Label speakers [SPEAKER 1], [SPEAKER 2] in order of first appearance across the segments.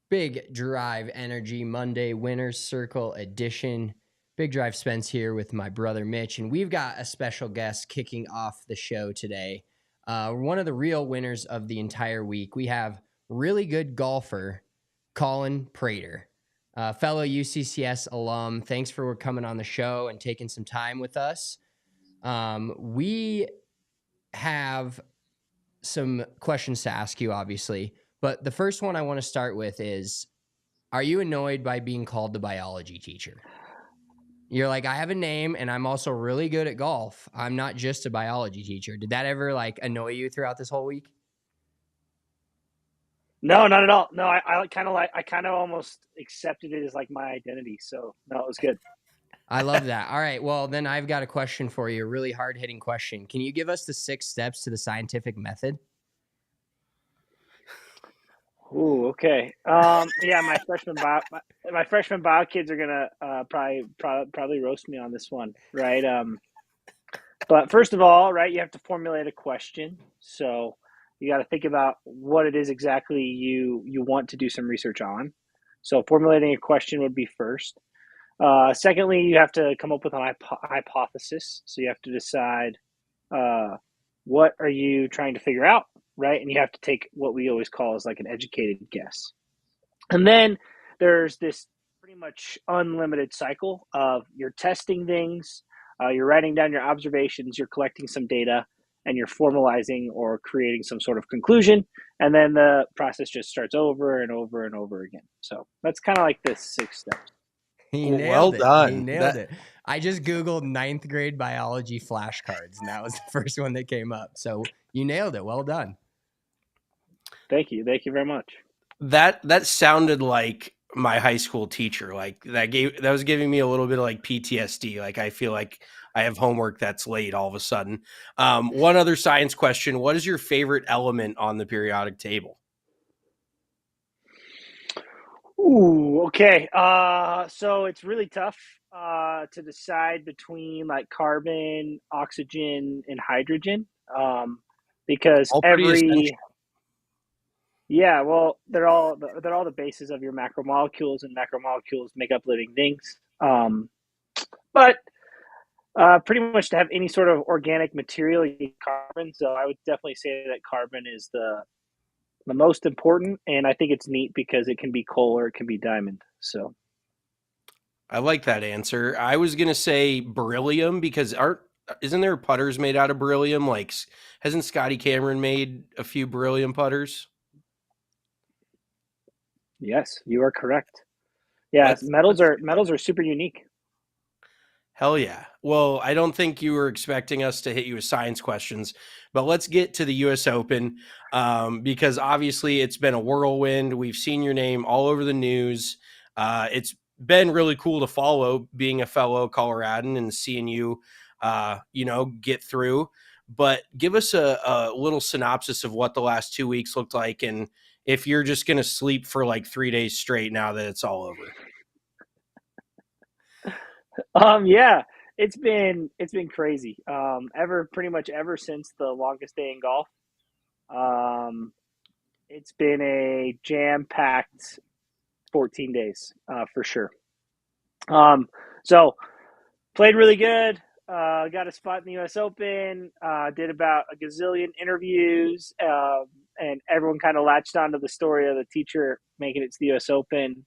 [SPEAKER 1] Big Drive Energy Monday Winners Circle edition. Big Drive Spence here with my brother Mitch, and we've got a special guest kicking off the show today. One of the real winners of the entire week. We have really good golfer Colin Prater, fellow UCCS alum. Thanks for coming on the show and taking some time with us. We have some questions to ask you, obviously. But the first one I want to start with is, are you annoyed by being called the biology teacher? You're like, I have a name and I'm also really good at golf. I'm not just a biology teacher. Did that ever annoy you throughout this whole week?
[SPEAKER 2] No, not at all. No, I kind of almost accepted it as like my identity. So no, it was good.
[SPEAKER 1] I love that. All right. Well, then I've got a question for you, a really hard-hitting question. Can you give us the 6 steps to the scientific method?
[SPEAKER 2] Ooh, okay. Yeah, my freshman bio kids are gonna probably roast me on this one, right? But first of all, right, you have to formulate a question. So you got to think about what it is exactly you want to do some research on. So formulating a question would be first. Secondly, you have to come up with an hypothesis. So you have to decide what are you trying to figure out, right? And you have to take what we always call as like an educated guess. And then there's this pretty much unlimited cycle of you're testing things, you're writing down your observations, you're collecting some data, and you're formalizing or creating some sort of conclusion. And then the process just starts over and over and over again. So that's kind of like the 6 steps.
[SPEAKER 1] He nailed it. He nailed it. I just Googled 9th grade biology flashcards, and that was the first one that came up. So you nailed it. Well done.
[SPEAKER 2] Thank you. Thank you very much.
[SPEAKER 3] That sounded like my high school teacher. Like that was giving me a little bit of like PTSD. Like I feel like I have homework that's late all of a sudden. One other science question. What is your favorite element on the periodic table?
[SPEAKER 2] Ooh, okay. So it's really tough to decide between like carbon, oxygen, and hydrogen, because
[SPEAKER 3] All pretty essential.
[SPEAKER 2] yeah, well, they're all the bases of your macromolecules, and macromolecules make up living things. But pretty much to have any sort of organic material, you need carbon. So I would definitely say that carbon is the most important, and I think it's neat because it can be coal or it can be diamond. So
[SPEAKER 3] I like that answer. I was gonna say beryllium because isn't there putters made out of beryllium? Like, hasn't Scotty Cameron made a few beryllium putters?
[SPEAKER 2] yes, you are correct. Yeah, metals are super unique.
[SPEAKER 3] Hell yeah. Well, I don't think you were expecting us to hit you with science questions, but let's get to the U.S. Open because obviously it's been a whirlwind. We've seen your name all over the news. It's been really cool to follow being a fellow Coloradan and seeing you, get through. But give us a little synopsis of what the last 2 weeks looked like and if you're just going to sleep for like 3 days straight now that it's all over.
[SPEAKER 2] Yeah, it's been crazy. Pretty much ever since the longest day in golf. Um, it's been a jam-packed 14 days, for sure. So played really good. Got a spot in the U.S. Open. Did about a gazillion interviews, and everyone kind of latched onto the story of the teacher making it to the U.S. Open.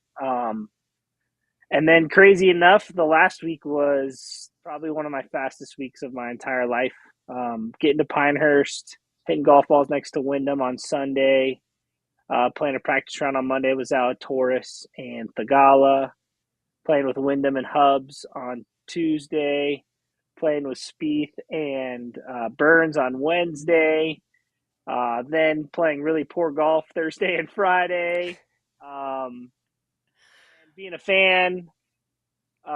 [SPEAKER 2] And then, crazy enough, the last week was probably one of my fastest weeks of my entire life. Getting to Pinehurst, hitting golf balls next to Wyndham on Sunday, playing a practice round on Monday with Zalatoris and Thagala, playing with Wyndham and Hubbs on Tuesday, playing with Spieth and Burns on Wednesday, then playing really poor golf Thursday and Friday. And being a fan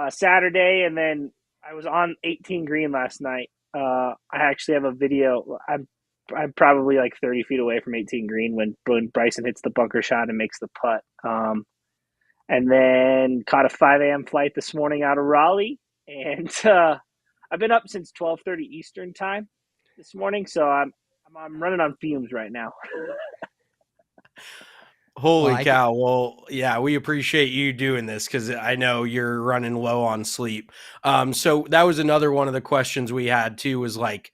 [SPEAKER 2] Saturday, and then I was on 18 green last night. I actually have a video. I'm probably like 30 feet away from 18 green when Bryson hits the bunker shot and makes the putt. And then caught a 5 a.m. flight this morning out of Raleigh, and I've been up since 12:30 Eastern time this morning, so I'm running on fumes right now.
[SPEAKER 1] Well,
[SPEAKER 3] Holy
[SPEAKER 1] I could,
[SPEAKER 3] cow. Well, yeah, we appreciate you doing this because I know you're running low on sleep. So that was another one of the questions we had too, was like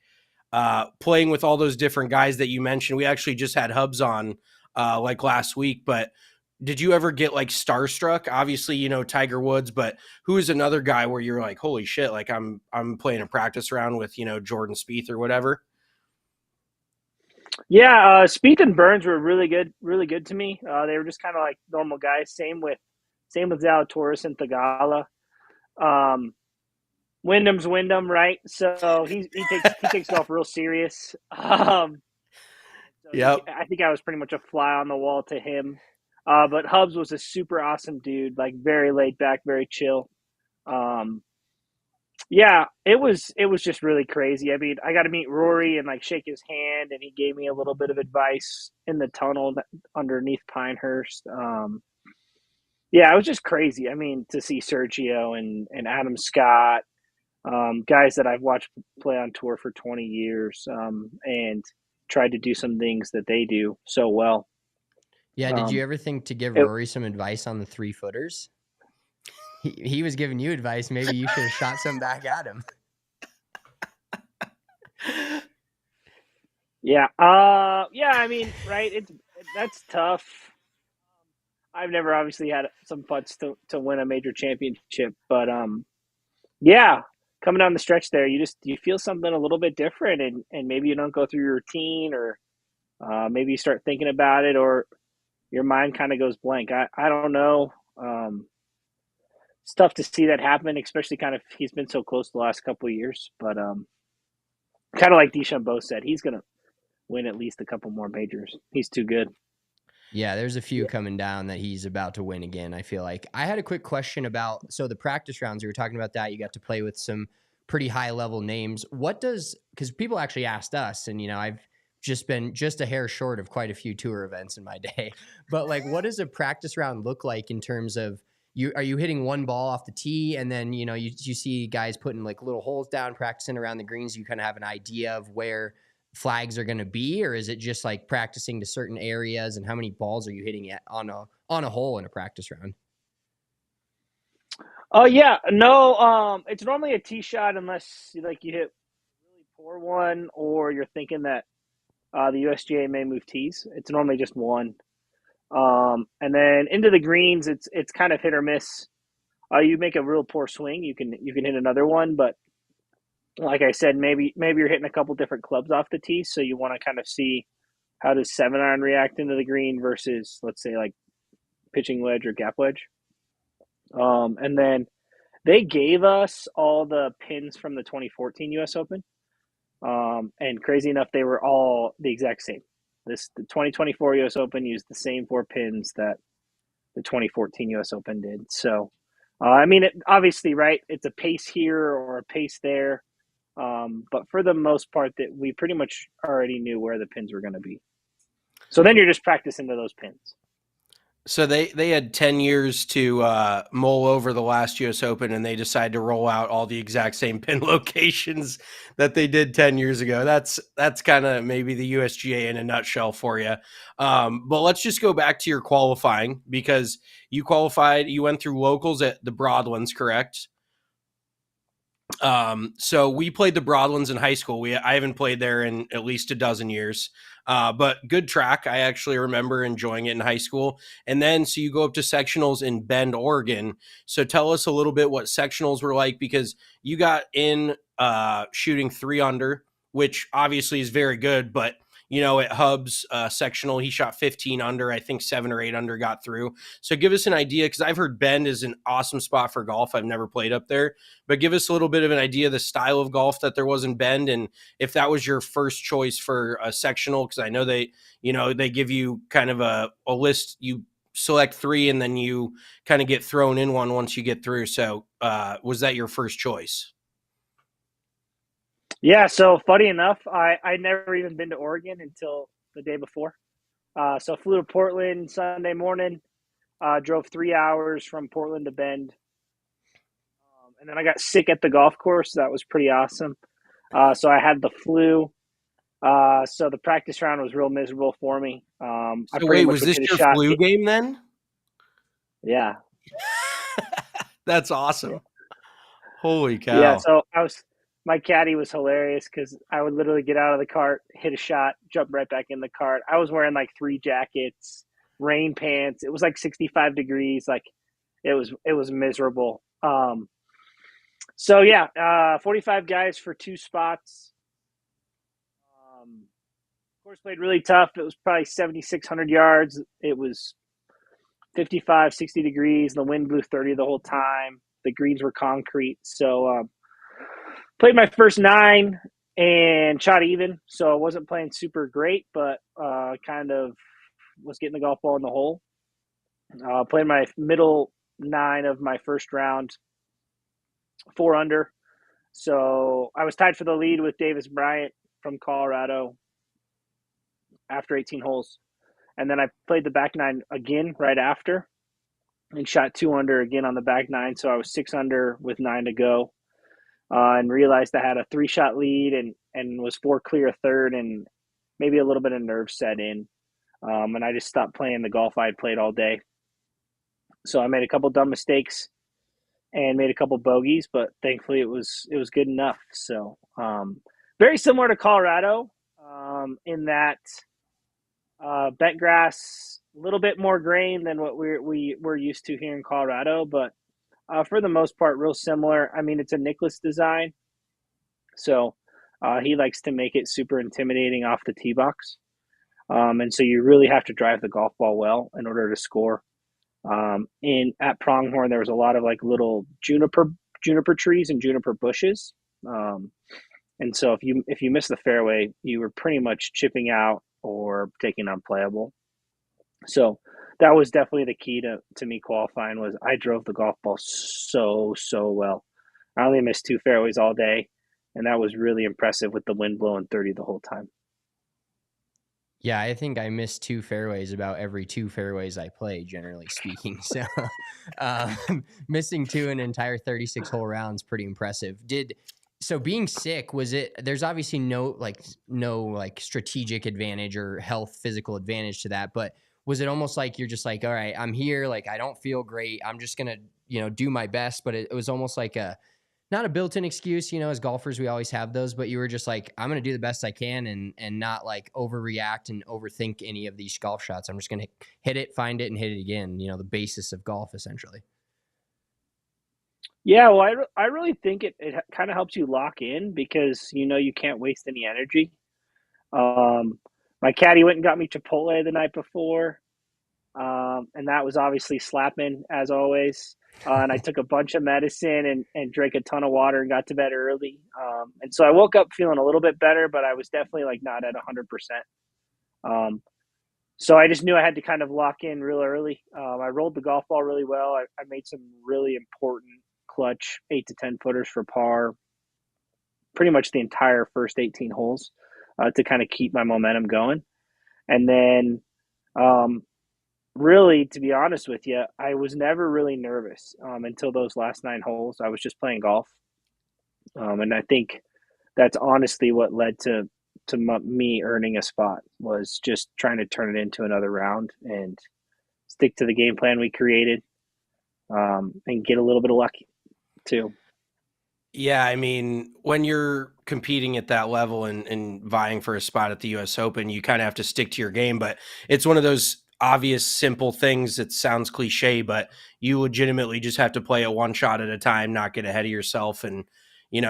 [SPEAKER 3] playing with all those different guys that you mentioned. We actually just had Hubs on like last week, but did you ever get like starstruck? Obviously, you know, Tiger Woods, but who is another guy where you're like, holy shit, like I'm playing a practice round with, you know, Jordan Spieth or whatever?
[SPEAKER 2] Yeah, Spieth and Burns were really good to me. They were just kind of like normal guys. Same with Zalatoris and Thagala. Um, Wyndham's Wyndham, right? So he takes golf real serious.
[SPEAKER 3] Yep.
[SPEAKER 2] I think I was pretty much a fly on the wall to him. But Hubs was a super awesome dude, like very laid back, very chill. Um, yeah, it was just really crazy. I mean, I got to meet Rory and like shake his hand, and he gave me a little bit of advice in the tunnel underneath Pinehurst. Yeah, it was just crazy. I mean, to see Sergio and Adam Scott, guys that I've watched play on tour for 20 years, and tried to do some things that they do so well.
[SPEAKER 1] yeah. Did you
[SPEAKER 2] Um,
[SPEAKER 1] ever think to give
[SPEAKER 2] it,
[SPEAKER 1] Rory some advice on the 3-footers? He was giving you advice. Maybe you should have shot some back at him.
[SPEAKER 2] yeah, yeah. I mean, right? That's tough. I've never obviously had some putts to win a major championship, but yeah, coming down the stretch there, you feel something a little bit different, and maybe you don't go through your routine, or maybe you start thinking about it, or your mind kind of goes blank. I don't know. It's tough to see that happen, especially kind of he's been so close the last couple of years. But kind of like DeChambeau said, he's gonna win at least a couple more majors. He's too good.
[SPEAKER 1] Yeah, there's a few
[SPEAKER 2] Yeah.
[SPEAKER 1] coming down that he's about to win again, I feel like. I had a quick question about so the practice rounds, you were talking about that. You got to play with some pretty high level names. What does, because people actually asked us, and, you know, I've just been just a hair short of quite a few tour events in my day. But like, what does a practice round look like in terms of are you hitting one ball off the tee and then, you know, you see guys putting like little holes down, practicing around the greens, you kind of have an idea of where flags are going to be, or is it just like practicing to certain areas, and how many balls are you hitting at on a hole in a practice round?
[SPEAKER 2] Oh yeah, no. It's normally a tee shot unless like you hit a really poor one, or you're thinking that the USGA may move tees. It's normally just one. And then into the greens, it's kind of hit or miss. You make a real poor swing, you can hit another one, but like I said, maybe you're hitting a couple different clubs off the tee, so you want to kind of see how does 7-iron react into the green versus, let's say, like pitching wedge or gap wedge. And then they gave us all the pins from the 2014 U.S. Open, and crazy enough, they were all the exact same. The 2024 U.S. Open used the same 4 pins that the 2014 U.S. Open did. So, I mean, obviously, right? It's a pace here or a pace there. But for the most part, that we pretty much already knew where the pins were going to be. So then you're just practicing to those pins.
[SPEAKER 3] So they had 10 years to mull over the last US Open, and they decided to roll out all the exact same pin locations that they did 10 years ago. That's kind of maybe the USGA in a nutshell for you. But let's just go back to your qualifying, because you qualified, you went through locals at the Broadlands, correct? So we played the Broadlands in high school. I haven't played there in at least a dozen years. But good track. I actually remember enjoying it in high school. And then so you go up to sectionals in Bend, Oregon. So tell us a little bit what sectionals were like, because you got in shooting 3 under, which obviously is very good, but you know, at Hub's sectional, he shot 15 under. I think 7 or 8 under got through. So give us an idea, because I've heard Bend is an awesome spot for golf. I've never played up there, but give us a little bit of an idea of the style of golf that there was in Bend, and if that was your first choice for a sectional, because I know they give you kind of a list. You select 3 and then you kind of get thrown in one once you get through. So was that your first choice?
[SPEAKER 2] Yeah. So funny enough, I never even been to Oregon until the day before. So flew to Portland Sunday morning. Drove 3 hours from Portland to Bend, and then I got sick at the golf course. That was pretty awesome. So I had the flu. So the practice round was real miserable for me. I
[SPEAKER 3] So
[SPEAKER 2] pretty
[SPEAKER 3] wait,
[SPEAKER 2] much
[SPEAKER 3] was
[SPEAKER 2] would
[SPEAKER 3] this
[SPEAKER 2] hit a
[SPEAKER 3] your
[SPEAKER 2] shot.
[SPEAKER 3] flu game then?
[SPEAKER 2] Yeah.
[SPEAKER 3] That's awesome. Holy
[SPEAKER 2] Yeah.
[SPEAKER 3] cow.
[SPEAKER 2] So my caddy was hilarious because I would literally get out of the cart, hit a shot, jump right back in the cart. I was wearing like 3 jackets, rain pants. It was like 65 degrees. Like it was miserable. So yeah, 45 guys for 2 spots. Course played really tough. It was probably 7,600 yards. It was 55, 60 degrees. The wind blew 30 the whole time. The greens were concrete. So played my first 9 and shot even. So I wasn't playing super great, but kind of was getting the golf ball in the hole. Played my middle 9 of my first round, 4 under. So I was tied for the lead with Davis Bryant from Colorado after 18 holes. And then I played the back 9 again right after and shot 2 under again on the back 9. So I was 6 under with 9 to go, and realized I had a 3-shot lead and was 4 clear a third, and maybe a little bit of nerves set in. And I just stopped playing the golf I had played all day. So I made a couple dumb mistakes and made a couple bogeys, but thankfully it was good enough. So very similar to Colorado in that bent grass, a little bit more grain than what we're used to here in Colorado, but for the most part, real similar. I mean, it's a Nicklaus design, so he likes to make it super intimidating off the tee box, and so you really have to drive the golf ball well in order to score. At Pronghorn, there was a lot of like little juniper trees and juniper bushes, and so if you miss the fairway, you were pretty much chipping out or taking unplayable. So that was definitely the key to me qualifying. Was I drove the golf ball so well. I only missed 2 fairways all day, and that was really impressive with the wind blowing 30 the whole time.
[SPEAKER 1] Yeah, I think I missed 2 fairways about every 2 fairways I play, generally speaking. So missing 2 an entire 36 hole round is pretty impressive. So being sick, was it, there's obviously no strategic advantage or health physical advantage to that, but was it almost like you're just like, all right, I'm here, like I don't feel great, I'm just gonna, do my best, but it was almost like not a built-in excuse, as golfers, we always have those, but you were just like, I'm going to do the best I can and not like overreact and overthink any of these golf shots. I'm just going to hit it, find it, and hit it again. The basis of golf, essentially.
[SPEAKER 2] Yeah, well, I really think it kind of helps you lock in because you can't waste any energy. My caddy went and got me Chipotle the night before, and that was obviously slapping as always. And I took a bunch of medicine and drank a ton of water and got to bed early. And so I woke up feeling a little bit better, but I was definitely like not at 100%. So I just knew I had to kind of lock in real early. I rolled the golf ball really well. I made some really important clutch 8 to 10 footers for par pretty much the entire first 18 holes to kind of keep my momentum going. And then really, to be honest with you, I was never really nervous until those last 9 holes. I was just playing golf, and I think that's honestly what led to me earning a spot was just trying to turn it into another round and stick to the game plan we created, and get a little bit of luck too.
[SPEAKER 3] Yeah, I mean, when you're competing at that level and vying for a spot at the US Open, you kind of have to stick to your game, but it's one of those obvious simple things that sounds cliche, but you legitimately just have to play it one shot at a time, not get ahead of yourself and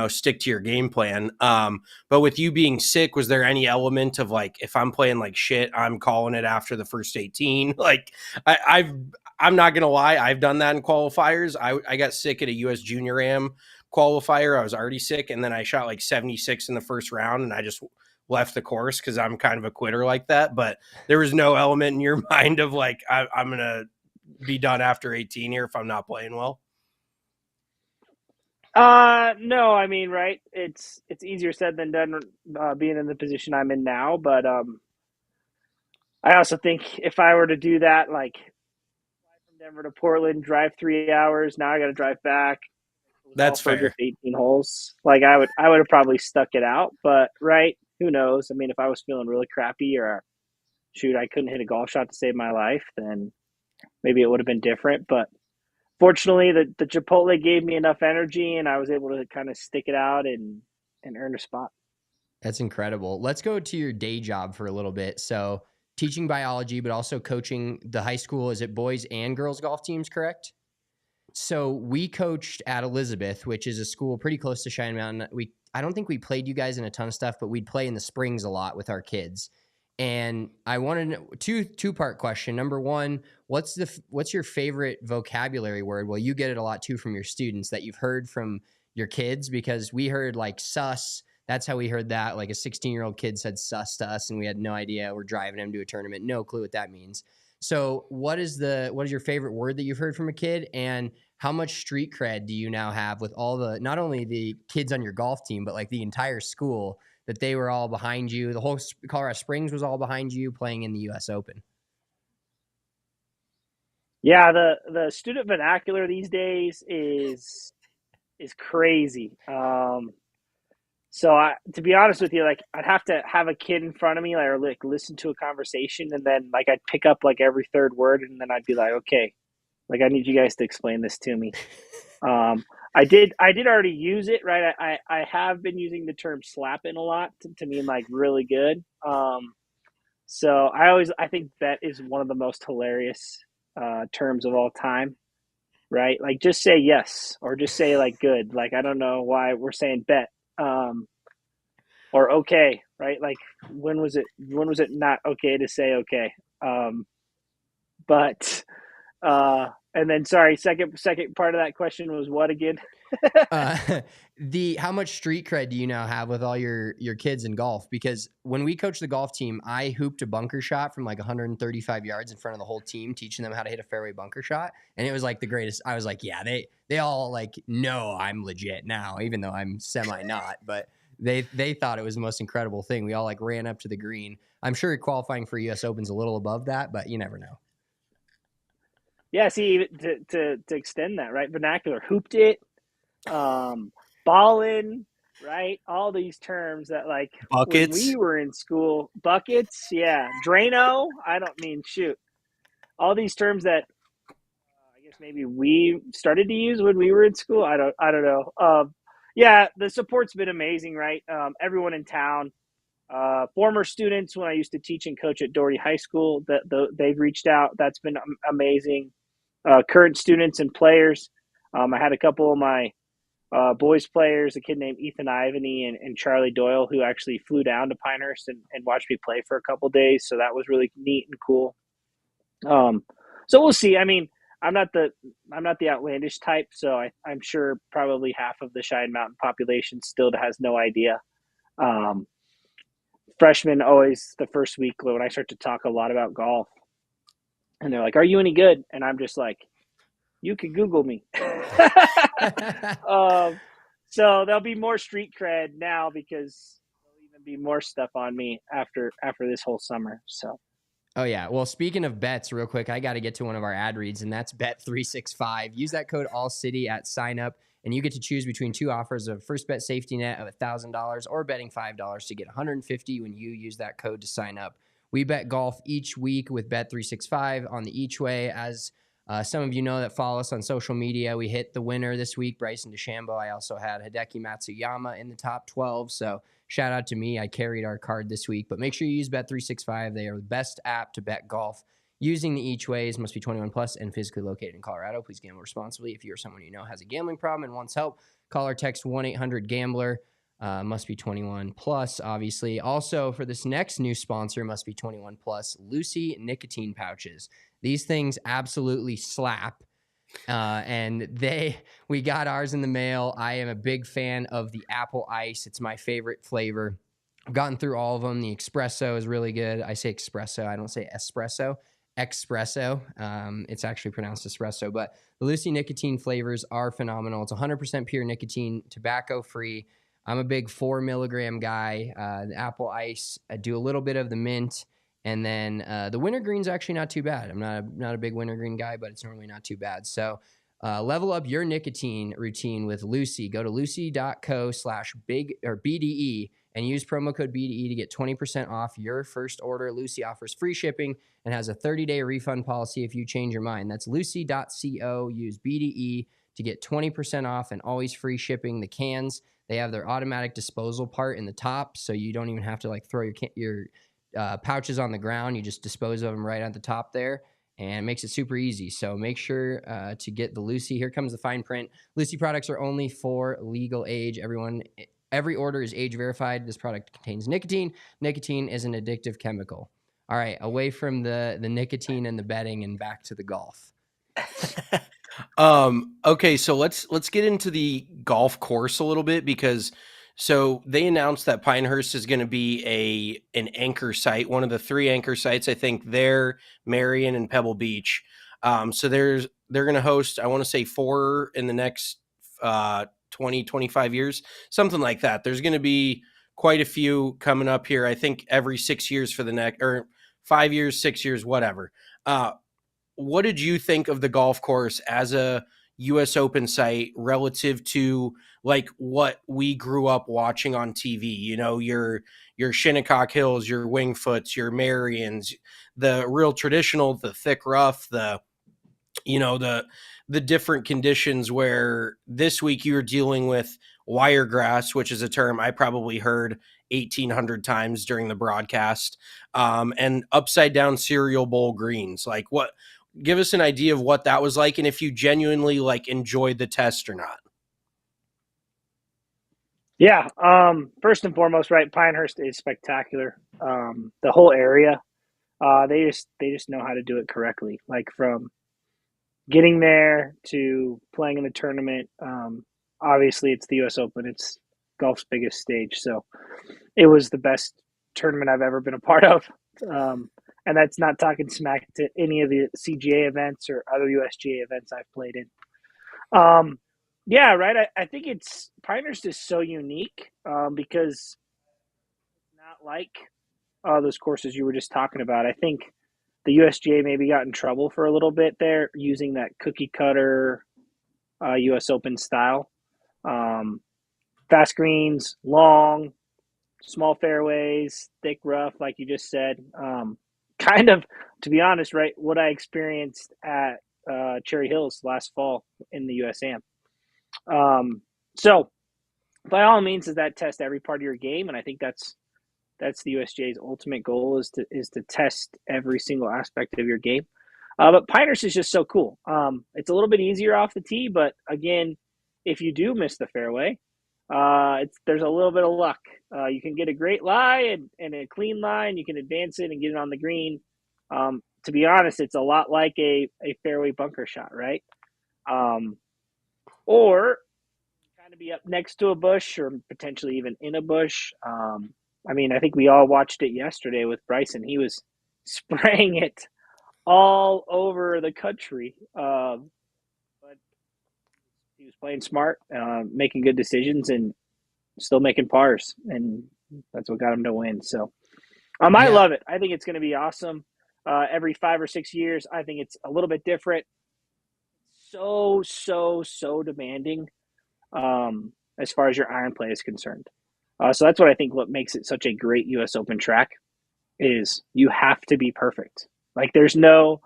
[SPEAKER 3] stick to your game plan. But with you being sick, was there any element of like, if I'm playing like shit, I'm calling it after the first 18? Like I'm not gonna lie, I've done that in qualifiers. I got sick at a US Junior Am qualifier. I was already sick, and then I shot like 76 in the first round, and I just left the course because I'm kind of a quitter like that. But there was no element in your mind of like, I'm gonna be done after 18 here if I'm not playing well.
[SPEAKER 2] No, I mean, right. It's easier said than done, being in the position I'm in now. But I also think if I were to do that, like fly from Denver to Portland, drive 3 hours, now I got to drive back. It was all
[SPEAKER 3] That's
[SPEAKER 2] for just
[SPEAKER 3] fair.
[SPEAKER 2] 18 holes. Like I would have probably stuck it out. But right, who knows? I mean, if I was feeling really crappy or shoot, I couldn't hit a golf shot to save my life, then maybe it would have been different. But fortunately, the Chipotle gave me enough energy, and I was able to kind of stick it out and earn a spot.
[SPEAKER 1] That's incredible. Let's go to your day job for a little bit. So teaching biology, but also coaching the high school. Is it boys and girls golf teams, correct? So we coached at Elizabeth, which is a school pretty close to Cheyenne Mountain. I don't think we played you guys in a ton of stuff, but we'd play in the springs a lot with our kids. And I wanted two-part question. Number one, what's your favorite vocabulary word? Well, you get it a lot too from your students that you've heard from your kids, because we heard like sus. That's how we heard that. Like a 16-year-old kid said sus to us, and we had no idea. We're driving him to a tournament, no clue what that means. So what is your favorite word that you've heard from a kid, and how much street cred do you now have with all the, not only the kids on your golf team, but like the entire school, that they were all behind you? The whole Colorado Springs was all behind you playing in the US Open.
[SPEAKER 2] Yeah, the student vernacular these days is crazy. So to be honest with you, like I'd have to have a kid in front of me, or like listen to a conversation, and then like I'd pick up like every third word, and then I'd be like, okay, like I need you guys to explain this to me. I did already use it, right? I have been using the term slapping a lot to mean like really good. So I think that is one of the most hilarious terms of all time, right? Like just say yes, or just say like good. Like I don't know why we're saying bet. Or okay, right? Like when was it not okay to say okay? But and then sorry, second part of that question was what again?
[SPEAKER 1] How much street cred do you now have with all your kids in golf? Because when we coached the golf team, I hooped a bunker shot from like 135 yards in front of the whole team, teaching them how to hit a fairway bunker shot. And it was like the greatest. I was like, yeah, they all like know I'm legit now, even though I'm semi not, but they thought it was the most incredible thing. We all like ran up to the green. I'm sure qualifying for US Open's a little above that, but you never know.
[SPEAKER 2] Yeah, see, to extend that, right? Vernacular, hooped it, ballin', right? All these terms that like
[SPEAKER 3] Buckets.
[SPEAKER 2] when we were in school, buckets, yeah, Drano. I don't mean shoot. All these terms that I guess maybe we started to use when we were in school. I don't know. Yeah, the support's been amazing, right? Everyone in town, former students when I used to teach and coach at Doherty High School, they've reached out. That's been amazing. Current students and players. I had a couple of my boys players, a kid named Ethan Ivany and Charlie Doyle, who actually flew down to Pinehurst and watched me play for a couple of days. So that was really neat and cool. So we'll see. I mean, I'm not the outlandish type, so I'm sure probably half of the Cheyenne Mountain population still has no idea. Freshmen always the first week when I start to talk a lot about golf, and they're like, "Are you any good?" And I'm just like, "You can Google me." So there'll be more street cred now because there'll even be more stuff on me after this whole summer. So.
[SPEAKER 1] Oh, yeah. Well, speaking of bets, real quick, I got to get to one of our ad reads, and that's Bet365. Use that code ALLCITY at sign up, and you get to choose between two offers of first bet safety net of $1,000 or betting $5 to get $150 when you use that code to sign up. We bet golf each week with Bet365 on the Each Way. As some of you know that follow us on social media, we hit the winner this week, Bryson DeChambeau. I also had Hideki Matsuyama in the top 12, so shout out to me. I carried our card this week, but make sure you use Bet365. They are the best app to bet golf. Using the Each Ways, must be 21 plus and physically located in Colorado. Please gamble responsibly. If you or someone you know has a gambling problem and wants help, call or text 1-800-GAMBLER. Must be 21 plus, obviously. Also, for this next new sponsor, must be 21 plus, Lucy nicotine pouches. These things absolutely slap. And we got ours in the mail. I am a big fan of the apple ice. It's my favorite flavor. I've gotten through all of them. The espresso is really good. I say espresso. I don't say espresso. Espresso. It's actually pronounced espresso, but the Lucy nicotine flavors are phenomenal. It's 100% pure nicotine, tobacco free. I'm a big 4 milligram guy. The apple ice, I do a little bit of the mint. And then the wintergreen's actually not too bad. I'm not a big wintergreen guy, but it's normally not too bad. So level up your nicotine routine with Lucy. Go to lucy.co/big or BDE and use promo code BDE to get 20% off your first order. Lucy offers free shipping and has a 30-day refund policy if you change your mind. That's lucy.co. Use BDE to get 20% off and always free shipping. The cans, they have their automatic disposal part in the top, so you don't even have to like throw your pouches on the ground. You just dispose of them right at the top there, and it makes it super easy. So make sure to get the Lucy. Here comes the fine print. Lucy products are only for legal age. Every order is age verified. This product contains nicotine. Nicotine is an addictive chemical. All right, away from the nicotine and the betting and back to the golf.
[SPEAKER 3] Okay, so let's get into the golf course a little bit, because so they announced that Pinehurst is going to be an anchor site, one of the 3 anchor sites, I think, there, Marion and Pebble Beach. So they're going to host, I want to say 4 in the next 20, 25 years, something like that. There's going to be quite a few coming up here, I think every 6 years for the next, or 5 years, 6 years, whatever. What did you think of the golf course as a US Open site relative to like what we grew up watching on TV? You know, your Shinnecock Hills, your Wingfoots, your Marions, the real traditional, the thick rough, the different conditions, where this week you were dealing with wiregrass, which is a term I probably heard 1,800 times during the broadcast, and upside down cereal bowl greens. Like, what? Give us an idea of what that was like, and if you genuinely like enjoyed the test or not.
[SPEAKER 2] Yeah. First and foremost, right, Pinehurst is spectacular. The whole area, they just know how to do it correctly. Like from getting there to playing in the tournament. Obviously, it's the U.S. Open. It's golf's biggest stage, so it was the best tournament I've ever been a part of. And that's not talking smack to any of the CGA events or other USGA events I've played in. Yeah, right. I think Pinehurst is so unique because it's not like those courses you were just talking about. I think the USGA maybe got in trouble for a little bit there using that cookie cutter US Open style. Fast greens, long, small fairways, thick rough, like you just said. Kind of, to be honest, right, what I experienced at Cherry Hills last fall in the USAM. So, by all means, does that test every part of your game? And I think that's the USGA's ultimate goal is to test every single aspect of your game. But Pinehurst is just so cool. It's a little bit easier off the tee, but again, if you do miss the fairway, there's a little bit of luck. You can get a great lie and a clean line. You can advance it and get it on the green. To be honest, it's a lot like a fairway bunker shot, right? Or kind of be up next to a bush or potentially even in a bush. I mean, I think we all watched it yesterday with Bryson. He was spraying it all over the country. But he was playing smart, making good decisions, and still making pars. And that's what got him to win. So I love it. I think it's going to be awesome. Every 5 or 6 years, I think it's a little bit different. So demanding as far as your iron play is concerned. So that's what I think what makes it such a great U.S. Open track is you have to be perfect. Like there's no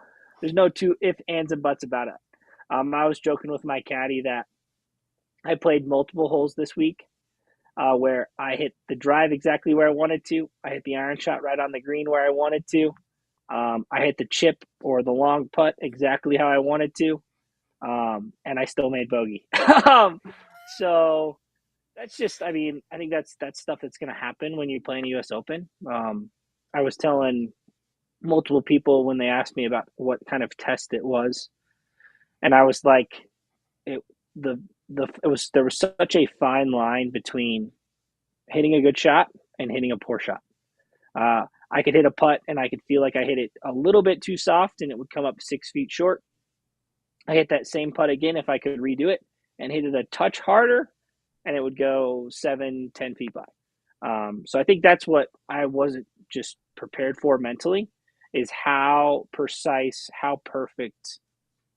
[SPEAKER 2] two ifs, ands, and buts about it. I was joking with my caddy that I played multiple holes this week where I hit the drive exactly where I wanted to. I hit the iron shot right on the green where I wanted to. I hit the chip or the long putt exactly how I wanted to. And I still made bogey. So that's just, I mean, I think that's stuff that's going to happen when you play in a U.S. Open. I was telling multiple people when they asked me about what kind of test it was, and I was like, there was such a fine line between hitting a good shot and hitting a poor shot. I could hit a putt and I could feel like I hit it a little bit too soft and it would come up 6 feet short. I hit that same putt again if I could redo it and hit it a touch harder and it would go 7-10 feet by. So I think that's what I wasn't just prepared for mentally, is how precise, how perfect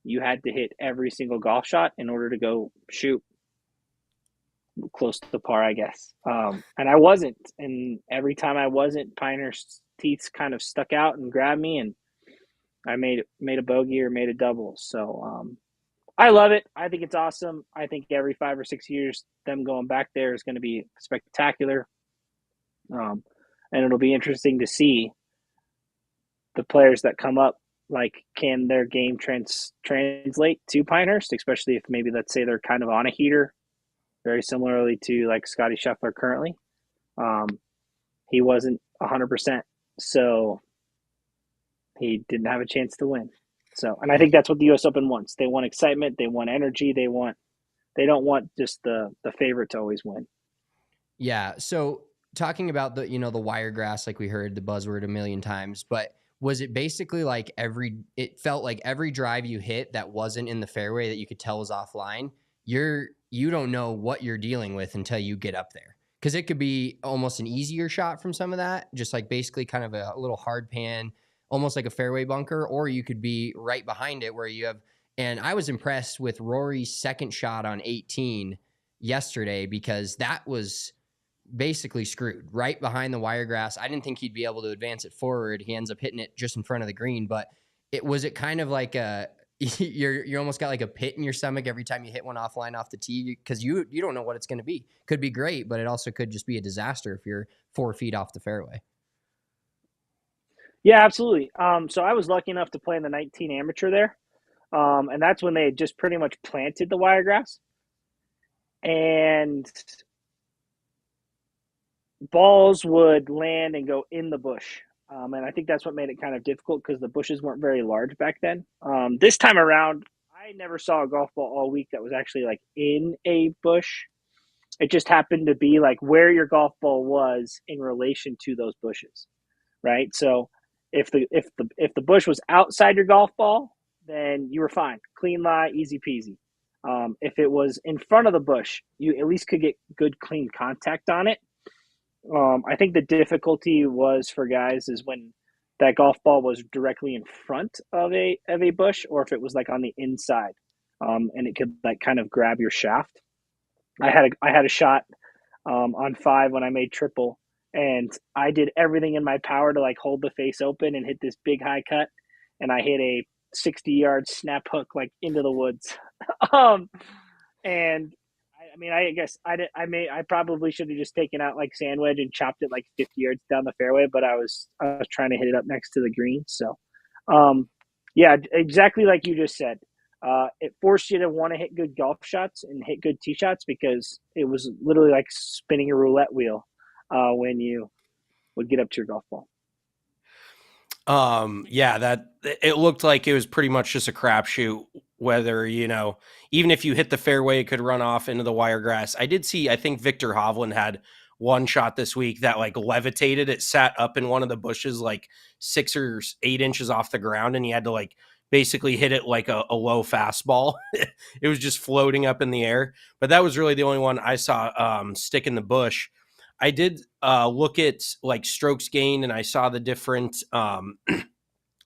[SPEAKER 2] you had to hit every single golf shot in order to go shoot. close to par, I guess. And I wasn't. And every time I wasn't, Pinehurst's teeth kind of stuck out and grabbed me, and I made a bogey or made a double. So I love it. I think it's awesome. I think every 5 or 6 years, them going back there is going to be spectacular. And it'll be interesting to see the players that come up. Like, can their game translate to Pinehurst, especially if maybe, let's say, they're kind of on a heater, very similarly to like Scotty Scheffler currently. Um, he wasn't 100%, so he didn't have a chance to win. So, and I think that's what the U.S. Open wants. They want excitement. They want energy. They don't want just the favorite to always win.
[SPEAKER 1] Yeah. So talking about the, the Wiregrass, like we heard the buzzword a million times, but was it basically like it felt like every drive you hit that wasn't in the fairway that you could tell was offline, you don't know what you're dealing with until you get up there. Cause it could be almost an easier shot from some of that, just like basically kind of a little hard pan, almost like a fairway bunker, or you could be right behind it where you have, and I was impressed with Rory's second shot on 18 yesterday, because that was basically screwed right behind the Wiregrass. I didn't think he'd be able to advance it forward. He ends up hitting it just in front of the green, but it kind of like you almost got like a pit in your stomach every time you hit one offline off the tee, because you don't know what it's going to be. Could be great, but it also could just be a disaster if you're 4 feet off the fairway.
[SPEAKER 2] Yeah, absolutely. So I was lucky enough to play in the 19 amateur there. And that's when they had just pretty much planted the Wiregrass. And balls would land and go in the bush. And I think that's what made it kind of difficult, because the bushes weren't very large back then. This time around, I never saw a golf ball all week that was actually like in a bush. It just happened to be like where your golf ball was in relation to those bushes, right? So if the bush was outside your golf ball, then you were fine, clean lie, easy peasy. If it was in front of the bush, you at least could get good clean contact on it. I think the difficulty was for guys is when that golf ball was directly in front of a bush, or if it was like on the inside, and it could like kind of grab your shaft. I had a shot on 5 when I made triple, and I did everything in my power to like hold the face open and hit this big high cut, and I hit a 60-yard snap hook like into the woods. um, and I mean, I guess I probably should have just taken out like sand wedge and chopped it like 50 yards down the fairway, but I was trying to hit it up next to the green. So, yeah, exactly like you just said. It forced you to want to hit good golf shots and hit good tee shots, because it was literally like spinning a roulette wheel when you would get up to your golf ball.
[SPEAKER 3] Yeah, that it looked like it was pretty much just a crapshoot whether, even if you hit the fairway, it could run off into the Wiregrass. I think Victor Hovland had one shot this week that like levitated. It sat up in one of the bushes, like 6 or 8 inches off the ground, and he had to like basically hit it like a low fastball. It was just floating up in the air. But that was really the only one I saw stick in the bush. I did look at like strokes gained, and I saw the different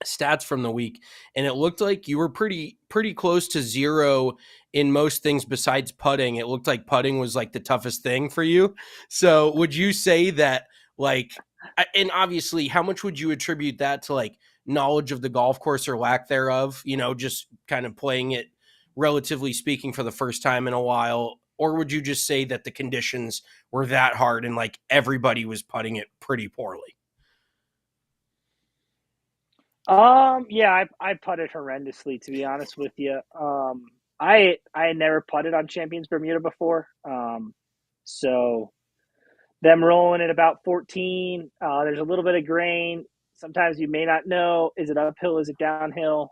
[SPEAKER 3] stats from the week, and it looked like you were pretty close to zero in most things besides putting. It looked like putting was like the toughest thing for you. So would you say that, like, and obviously, how much would you attribute that to like knowledge of the golf course or lack thereof, just kind of playing it relatively speaking for the first time in a while? Or would you just say that the conditions were that hard and like everybody was putting it pretty poorly?
[SPEAKER 2] Yeah, I putted horrendously, to be honest with you. I had never putted on Champions Bermuda before. So them rolling at about 14, there's a little bit of grain. Sometimes you may not know, is it uphill, is it downhill?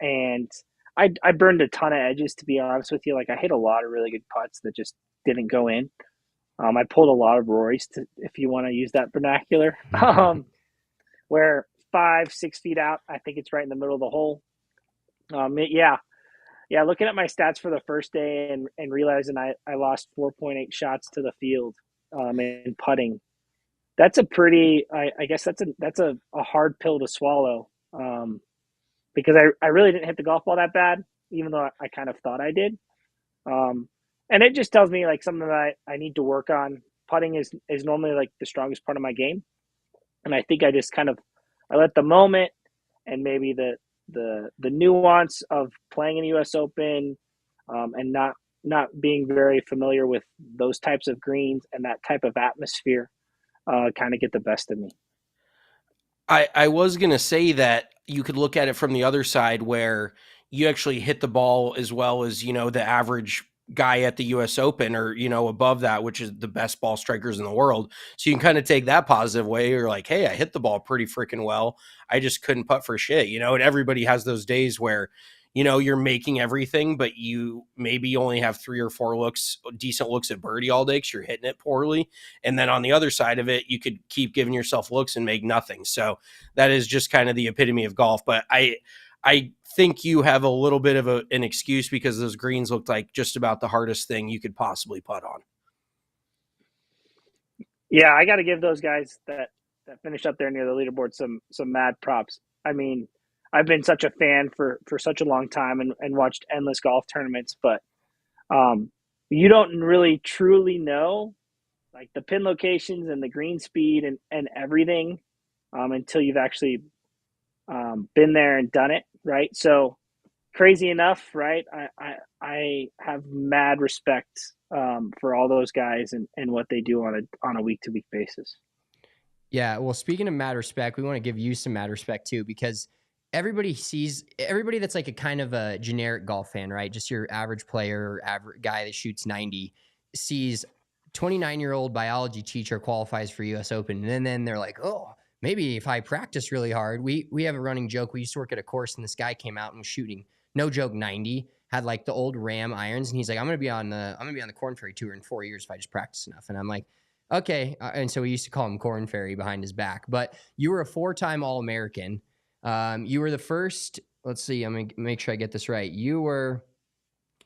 [SPEAKER 2] And I burned a ton of edges, to be honest with you. Like, I hit a lot of really good putts that just didn't go in. I pulled a lot of Rory's, if you want to use that vernacular. Where 5-6 feet out, I think it's right in the middle of the hole. Yeah. Looking at my stats for the first day and realizing I lost 4.8 shots to the field in putting. That's a pretty. I guess that's a hard pill to swallow, because I really didn't hit the golf ball that bad, even though I kind of thought I did. and it just tells me like something that I need to work on. Putting is normally like the strongest part of my game, and I think I just kind of I let the moment and maybe the nuance of playing in the U.S. Open, and not being very familiar with those types of greens and that type of atmosphere, kind of get the best of me.
[SPEAKER 3] I was going to say that you could look at it from the other side where you actually hit the ball as well as, the average guy at the US Open or, above that, which is the best ball strikers in the world. So you can kind of take that positive way. You're like, hey, I hit the ball pretty freaking well. I just couldn't putt for shit, and everybody has those days where, you're making everything, but you maybe only have 3 or 4 decent looks at birdie all day because you're hitting it poorly. And then on the other side of it, you could keep giving yourself looks and make nothing. So that is just kind of the epitome of golf. But I think you have a little bit of an excuse because those greens looked like just about the hardest thing you could possibly putt on.
[SPEAKER 2] Yeah, I got to give those guys that finished up there near the leaderboard some mad props. I mean, I've been such a fan for such a long time and watched endless golf tournaments, but you don't really truly know like the pin locations and the green speed and everything, until you've actually been there and done it, right? So crazy enough, right? I have mad respect, for all those guys and what they do on a week to week basis.
[SPEAKER 1] Yeah, well, speaking of mad respect, we want to give you some mad respect too, because everybody that's like a kind of a generic golf fan, right? Just your average player, average guy that shoots 90, sees 29-year-old biology teacher qualifies for US Open. And then they're like, oh, maybe if I practice really hard. We have a running joke. We used to work at a course and this guy came out and was shooting, no joke, 90, had like the old Ram irons. And he's like, I'm gonna be on the Corn Ferry Tour in 4 years if I just practice enough. And I'm like, okay. And so we used to call him Corn Ferry behind his back. But you were a 4-time All-American. You were the first, let's see, I'm going to make sure I get this right. You were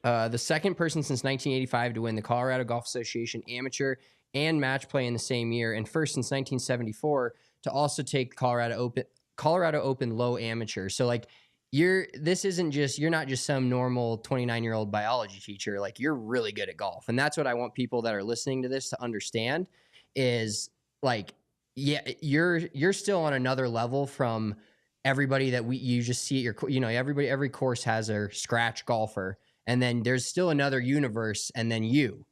[SPEAKER 1] the second person since 1985 to win the Colorado Golf Association amateur and match play in the same year, and first since 1974 to also take Colorado Open low amateur. So like you're not just some normal 29-year-old biology teacher. Like you're really good at golf. And that's what I want people that are listening to this to understand is like, yeah, you're still on another level from everybody that you just see at your, every course has a scratch golfer, and then there's still another universe, and then you.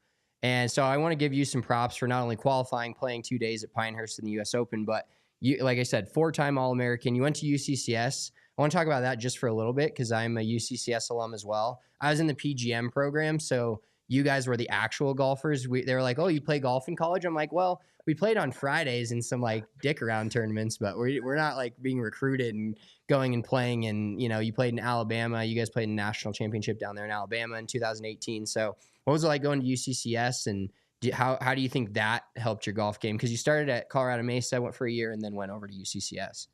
[SPEAKER 1] And so I want to give you some props for not only qualifying, playing 2 days at Pinehurst in the US Open, but you, like I said, 4-time All-American. You went to UCCS. I want to talk about that just for a little bit because I'm a UCCS alum as well. I was in the PGM program, so you guys were the actual golfers. They were like, oh, you play golf in college? I'm like, well, we played on Fridays in some like dick around tournaments, but we're not like being recruited and going and playing. And, you played in Alabama. You guys played in national championship down there in Alabama in 2018. So what was it like going to UCCS, and how do you think that helped your golf game? Because you started at Colorado Mesa, went for a year, and then went over to UCCS.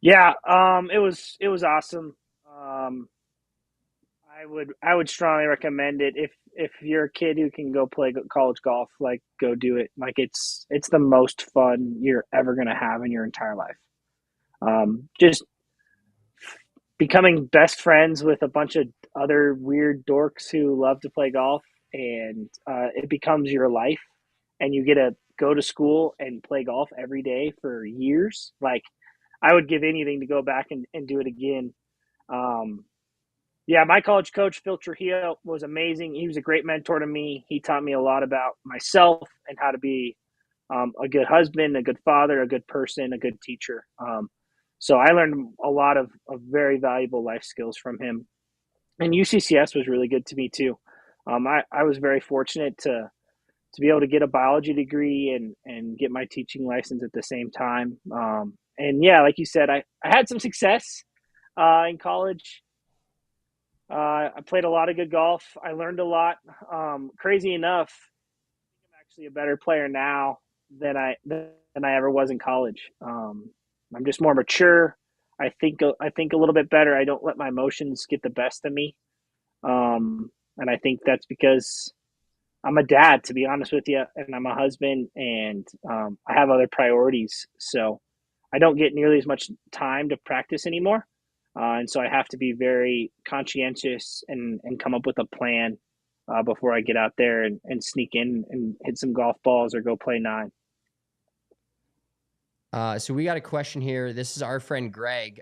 [SPEAKER 2] Yeah, it was awesome. I would strongly recommend it if you're a kid who can go play college golf, like go do it. Like it's the most fun you're ever gonna have in your entire life. Just becoming best friends with a bunch of other weird dorks who love to play golf, and it becomes your life, and you get to go to school and play golf every day for years. Like I would give anything to go back and do it again. Yeah, my college coach, Phil Trujillo, was amazing. He was a great mentor to me. He taught me a lot about myself and how to be a good husband, a good father, a good person, a good teacher. So I learned a lot of very valuable life skills from him. And UCCS was really good to me too. I was very fortunate to be able to get a biology degree and get my teaching license at the same time. And yeah, like you said, I had some success in college. I played a lot of good golf. I learned a lot. Crazy enough, I'm actually a better player now than I ever was in college. I'm just more mature. I think a little bit better. I don't let my emotions get the best of me, and I think that's because I'm a dad, to be honest with you, and I'm a husband, and I have other priorities. So I don't get nearly as much time to practice anymore. And so I have to be very conscientious and come up with a plan before I get out there and sneak in and hit some golf balls or go play 9.
[SPEAKER 1] So we got a question here. This is our friend Greg.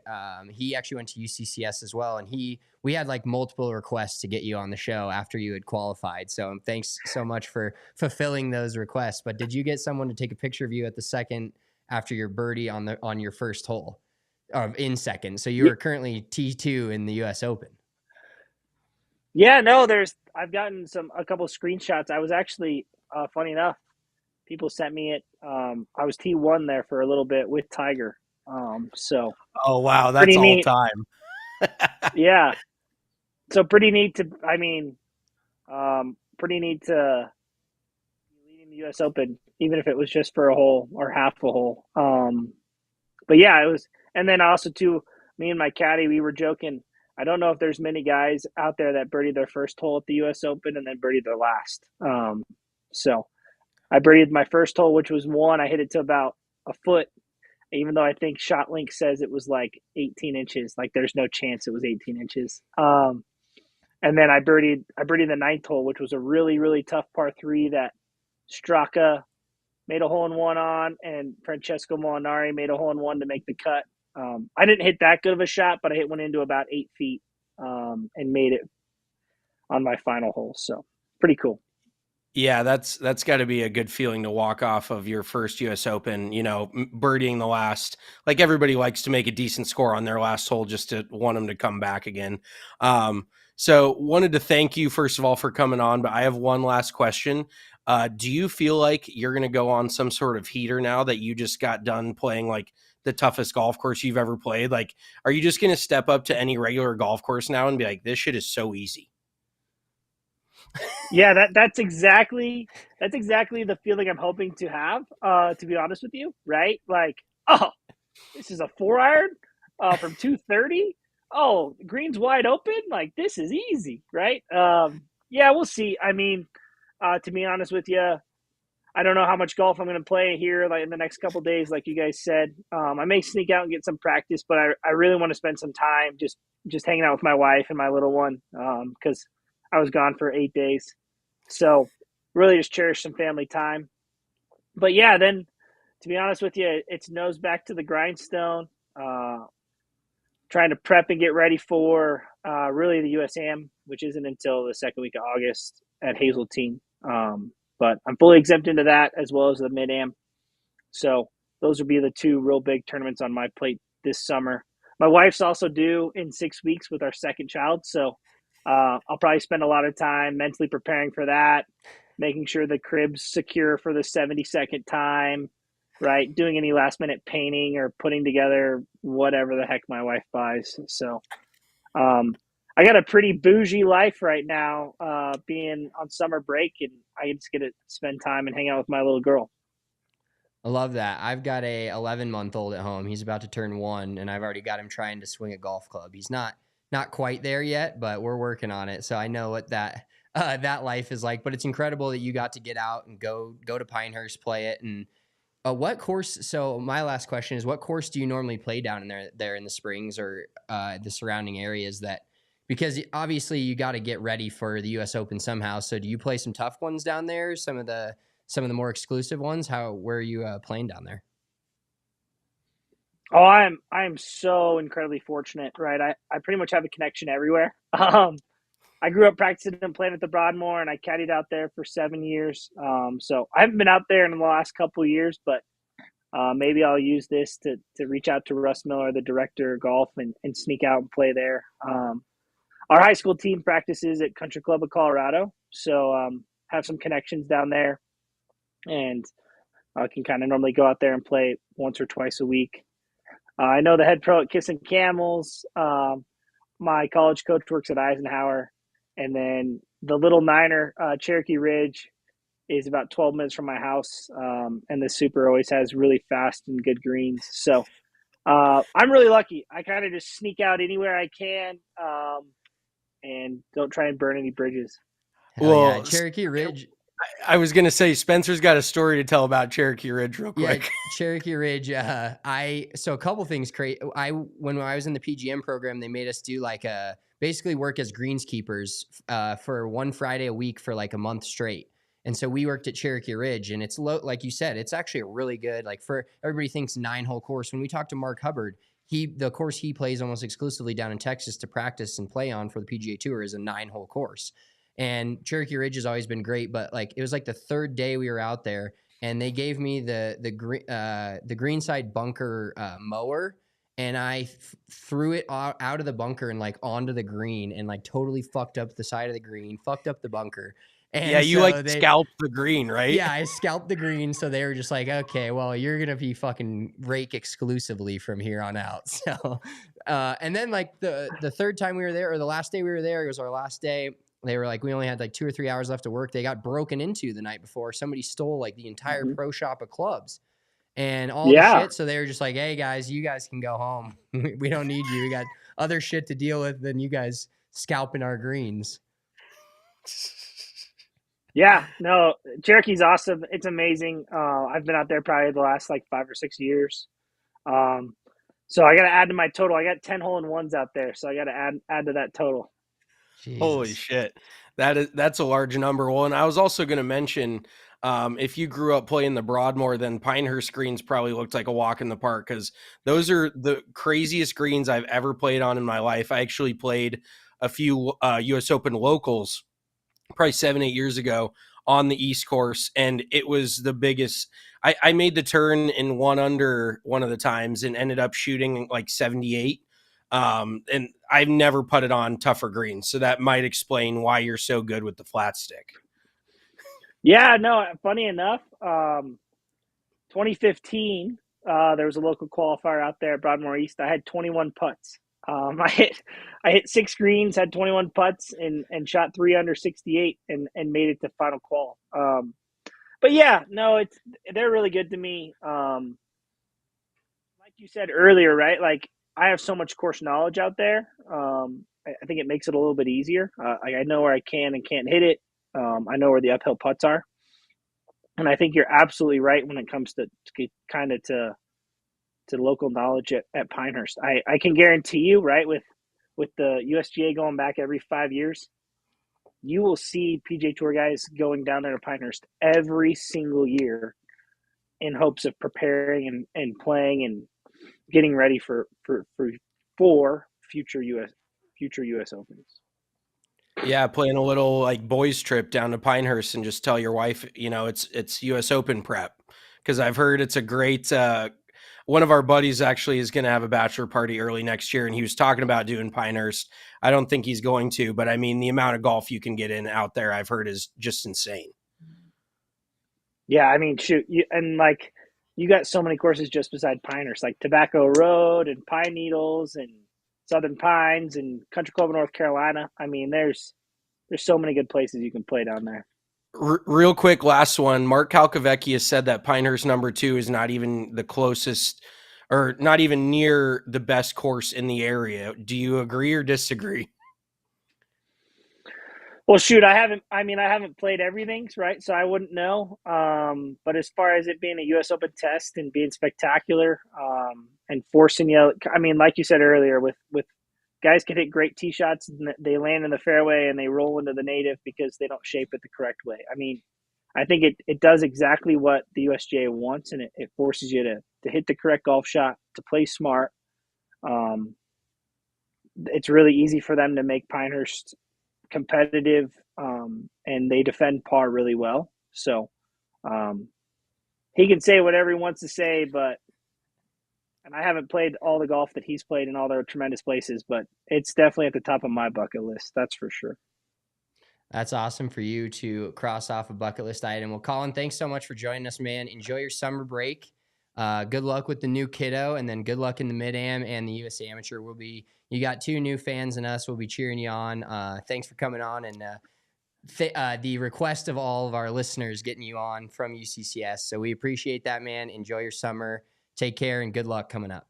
[SPEAKER 1] He actually went to UCCS as well, and we had like multiple requests to get you on the show after you had qualified. So thanks so much for fulfilling those requests. But did you get someone to take a picture of you at the second after your birdie on your first hole, in second? So you are currently T2 in the U.S. Open.
[SPEAKER 2] Yeah, no, I've gotten a couple screenshots. I was actually funny enough, people sent me it. I was T1 there for a little bit with Tiger. So
[SPEAKER 3] oh wow, that's
[SPEAKER 2] pretty
[SPEAKER 3] all
[SPEAKER 2] neat.
[SPEAKER 3] time.
[SPEAKER 2] Yeah, so pretty neat to. I mean, pretty neat to be leading the U.S. Open, even if it was just for a hole or half a hole. But yeah, it was. And then also too, me and my caddy, we were joking. I don't know if there's many guys out there that birdied their first hole at the U.S. Open and then birdied their last. So I birdied my first hole, which was 1. I hit it to about a foot, even though I think ShotLink says it was like 18 inches. Like there's no chance it was 18 inches. And then I birdied the 9th hole, which was a really, really tough par 3 that Straka made a hole-in-one on, and Francesco Molinari made a hole-in-one to make the cut. I didn't hit that good of a shot, but I hit one into about 8 feet and made it on my final hole. So pretty cool.
[SPEAKER 3] Yeah, that's got to be a good feeling to walk off of your first U.S. Open, birdieing the last. Like everybody likes to make a decent score on their last hole just to want them to come back again. So wanted to thank you, first of all, for coming on, but I have one last question. Do you feel like you're going to go on some sort of heater now that you just got done playing like the toughest golf course you've ever played? Like, are you just going to step up to any regular golf course now and be like, this shit is so easy?
[SPEAKER 2] Yeah, that's exactly the feeling I'm hoping to have, to be honest with you, right? Like, oh, this is a 4-iron from 230. Oh, the green's wide open. Like, this is easy, right? Yeah, we'll see. I mean, to be honest with you, I don't know how much golf I'm going to play here like in the next couple of days, like you guys said. I may sneak out and get some practice, but I really want to spend some time just hanging out with my wife and my little one, because I was gone for 8 days. So really just cherish some family time. But yeah, then to be honest with you, it's nose back to the grindstone, trying to prep and get ready for really the USAM, which isn't until the second week of August at Hazeltine. But I'm fully exempt into that as well as the Mid-Am. So those will be the 2 real big tournaments on my plate this summer. My wife's also due in 6 weeks with our second child. So I'll probably spend a lot of time mentally preparing for that, making sure the crib's secure for the 72nd time, right? Doing any last minute painting or putting together whatever the heck my wife buys. So I got a pretty bougie life right now, being on summer break, and I just get to spend time and hang out with my little girl.
[SPEAKER 1] I love that. I've got a 11-month-old at home. He's about to turn 1, and I've already got him trying to swing a golf club. He's not quite there yet, but we're working on it. So I know what that life is like. But it's incredible that you got to get out and go to Pinehurst, play it. And what course? So my last question is, what course do you normally play down in there in the Springs or the surrounding areas? Because obviously you got to get ready for the U.S. Open somehow. So do you play some tough ones down there? Some of the more exclusive ones? Where are you playing down there?
[SPEAKER 2] Oh, I'm so incredibly fortunate, right? I pretty much have a connection everywhere. I grew up practicing and playing at the Broadmoor, and I caddied out there for 7 years. So I haven't been out there in the last couple of years, but maybe I'll use this to reach out to Russ Miller, the director of golf, and sneak out and play there. Our high school team practices at Country Club of Colorado, so have some connections down there, and I can kind of normally go out there and play once or twice a week. I know the head pro at Kissing Camels. My college coach works at Eisenhower, and then the Little Niner, Cherokee Ridge, is about 12 minutes from my house, and the Super always has really fast and good greens. So I'm really lucky. I kind of just sneak out anywhere I can, and don't try and burn any bridges.
[SPEAKER 1] Well, yeah, Cherokee Ridge.
[SPEAKER 3] I was going to say, Spencer's got a story to tell about Cherokee Ridge real quick.
[SPEAKER 1] Yeah, Cherokee Ridge. So a couple things. When I was in the PGM program, they made us do like basically work as greenskeepers for one Friday a week for like a month straight. And so we worked at Cherokee Ridge, and it's low, like you said, it's actually a really good, like, for everybody thinks 9-hole course. When we talked to Mark Hubbard, the course he plays almost exclusively down in Texas to practice and play on for the PGA Tour is a 9-hole course. And Cherokee Ridge has always been great, but like it was like the third day we were out there, and they gave me the greenside bunker mower, and I threw it out of the bunker and like onto the green, and like totally fucked up the side of the green, fucked up the bunker. And
[SPEAKER 3] yeah, you
[SPEAKER 1] so
[SPEAKER 3] like scalped the green, right?
[SPEAKER 1] Yeah, I scalped the green, so they were just like, okay, well, you're gonna be fucking rake exclusively from here on out. So, and then like the third time we were there, or the last day we were there, it was our last day. They were like, we only had like 2 or 3 hours left to work. They got broken into the night before. Somebody stole like the entire pro shop of clubs and all the shit. So they were just like, hey guys, you guys can go home. We don't need you. We got other shit to deal with than you guys scalping our greens.
[SPEAKER 2] Yeah, no, Cherokee's awesome. It's amazing. I've been out there probably the last like 5 or 6 years. So I got to add to my total. I got 10 hole-in-ones out there, so I got to add to that total.
[SPEAKER 1] Jesus.
[SPEAKER 3] Holy shit. That's a large number. Well, and I was also going to mention, if you grew up playing the Broadmoor, then Pinehurst greens probably looked like a walk in the park, because those are the craziest greens I've ever played on in my life. I actually played a few U.S. Open locals probably 7-8 years ago on the East Course, and it was the biggest. I made the turn in 1 under one of the times and ended up shooting like 78. And I've never putted on tougher greens, so that might explain why you're so good with the flat stick.
[SPEAKER 2] Yeah, no, funny enough, 2015, there was a local qualifier out there at Broadmoor East. I had 21 putts. I hit 6 greens, had 21 putts, and shot 3 under 68, and made it to final qual. But yeah, no, they're really good to me. Like you said earlier, right? Like, I have so much course knowledge out there. I think it makes it a little bit easier. I know where I can and can't hit it. I know where the uphill putts are. And I think you're absolutely right when it comes to local knowledge at Pinehurst. I can guarantee you, right, with the USGA going back every 5 years, you will see PGA Tour guys going down there to Pinehurst every single year in hopes of preparing and playing and getting ready for future US Opens.
[SPEAKER 3] Yeah, playing a little like boys trip down to Pinehurst and just tell your wife, it's US Open prep, because I've heard it's a great. One of our buddies actually is going to have a bachelor party early next year, and he was talking about doing Pinehurst. I don't think he's going to, but I mean, the amount of golf you can get in out there, I've heard, is just insane.
[SPEAKER 2] Yeah, I mean, shoot, you got so many courses just beside Pinehurst, like Tobacco Road and Pine Needles and Southern Pines and Country Club of North Carolina. I mean, there's so many good places you can play down there.
[SPEAKER 3] Real quick, last one. Mark Calcavecchia said that Pinehurst number 2 is not even the closest, or not even near the best course in the area. Do you agree or disagree?
[SPEAKER 2] Well, shoot, I haven't played everything, right? So I wouldn't know. But as far as it being a US Open test and being spectacular, and forcing you, I mean, like you said earlier, with guys can hit great tee shots and they land in the fairway and they roll into the native because they don't shape it the correct way. I mean, I think it does exactly what the USGA wants, and it forces you to hit the correct golf shot, to play smart. It's really easy for them to make Pinehurst competitive, and they defend par really well. So he can say whatever he wants to say, and I haven't played all the golf that he's played in all the tremendous places, but it's definitely at the top of my bucket list. That's for sure.
[SPEAKER 1] That's awesome for you to cross off a bucket list item. Well, Colin, thanks so much for joining us, man. Enjoy your summer break. Good luck with the new kiddo, and then good luck in the Mid-Am and the US Amateur. You got 2 new fans and us. We'll be cheering you on. Thanks for coming on, and the request of all of our listeners getting you on from UCCS. So we appreciate that, man. Enjoy your summer. Take care, and good luck coming up.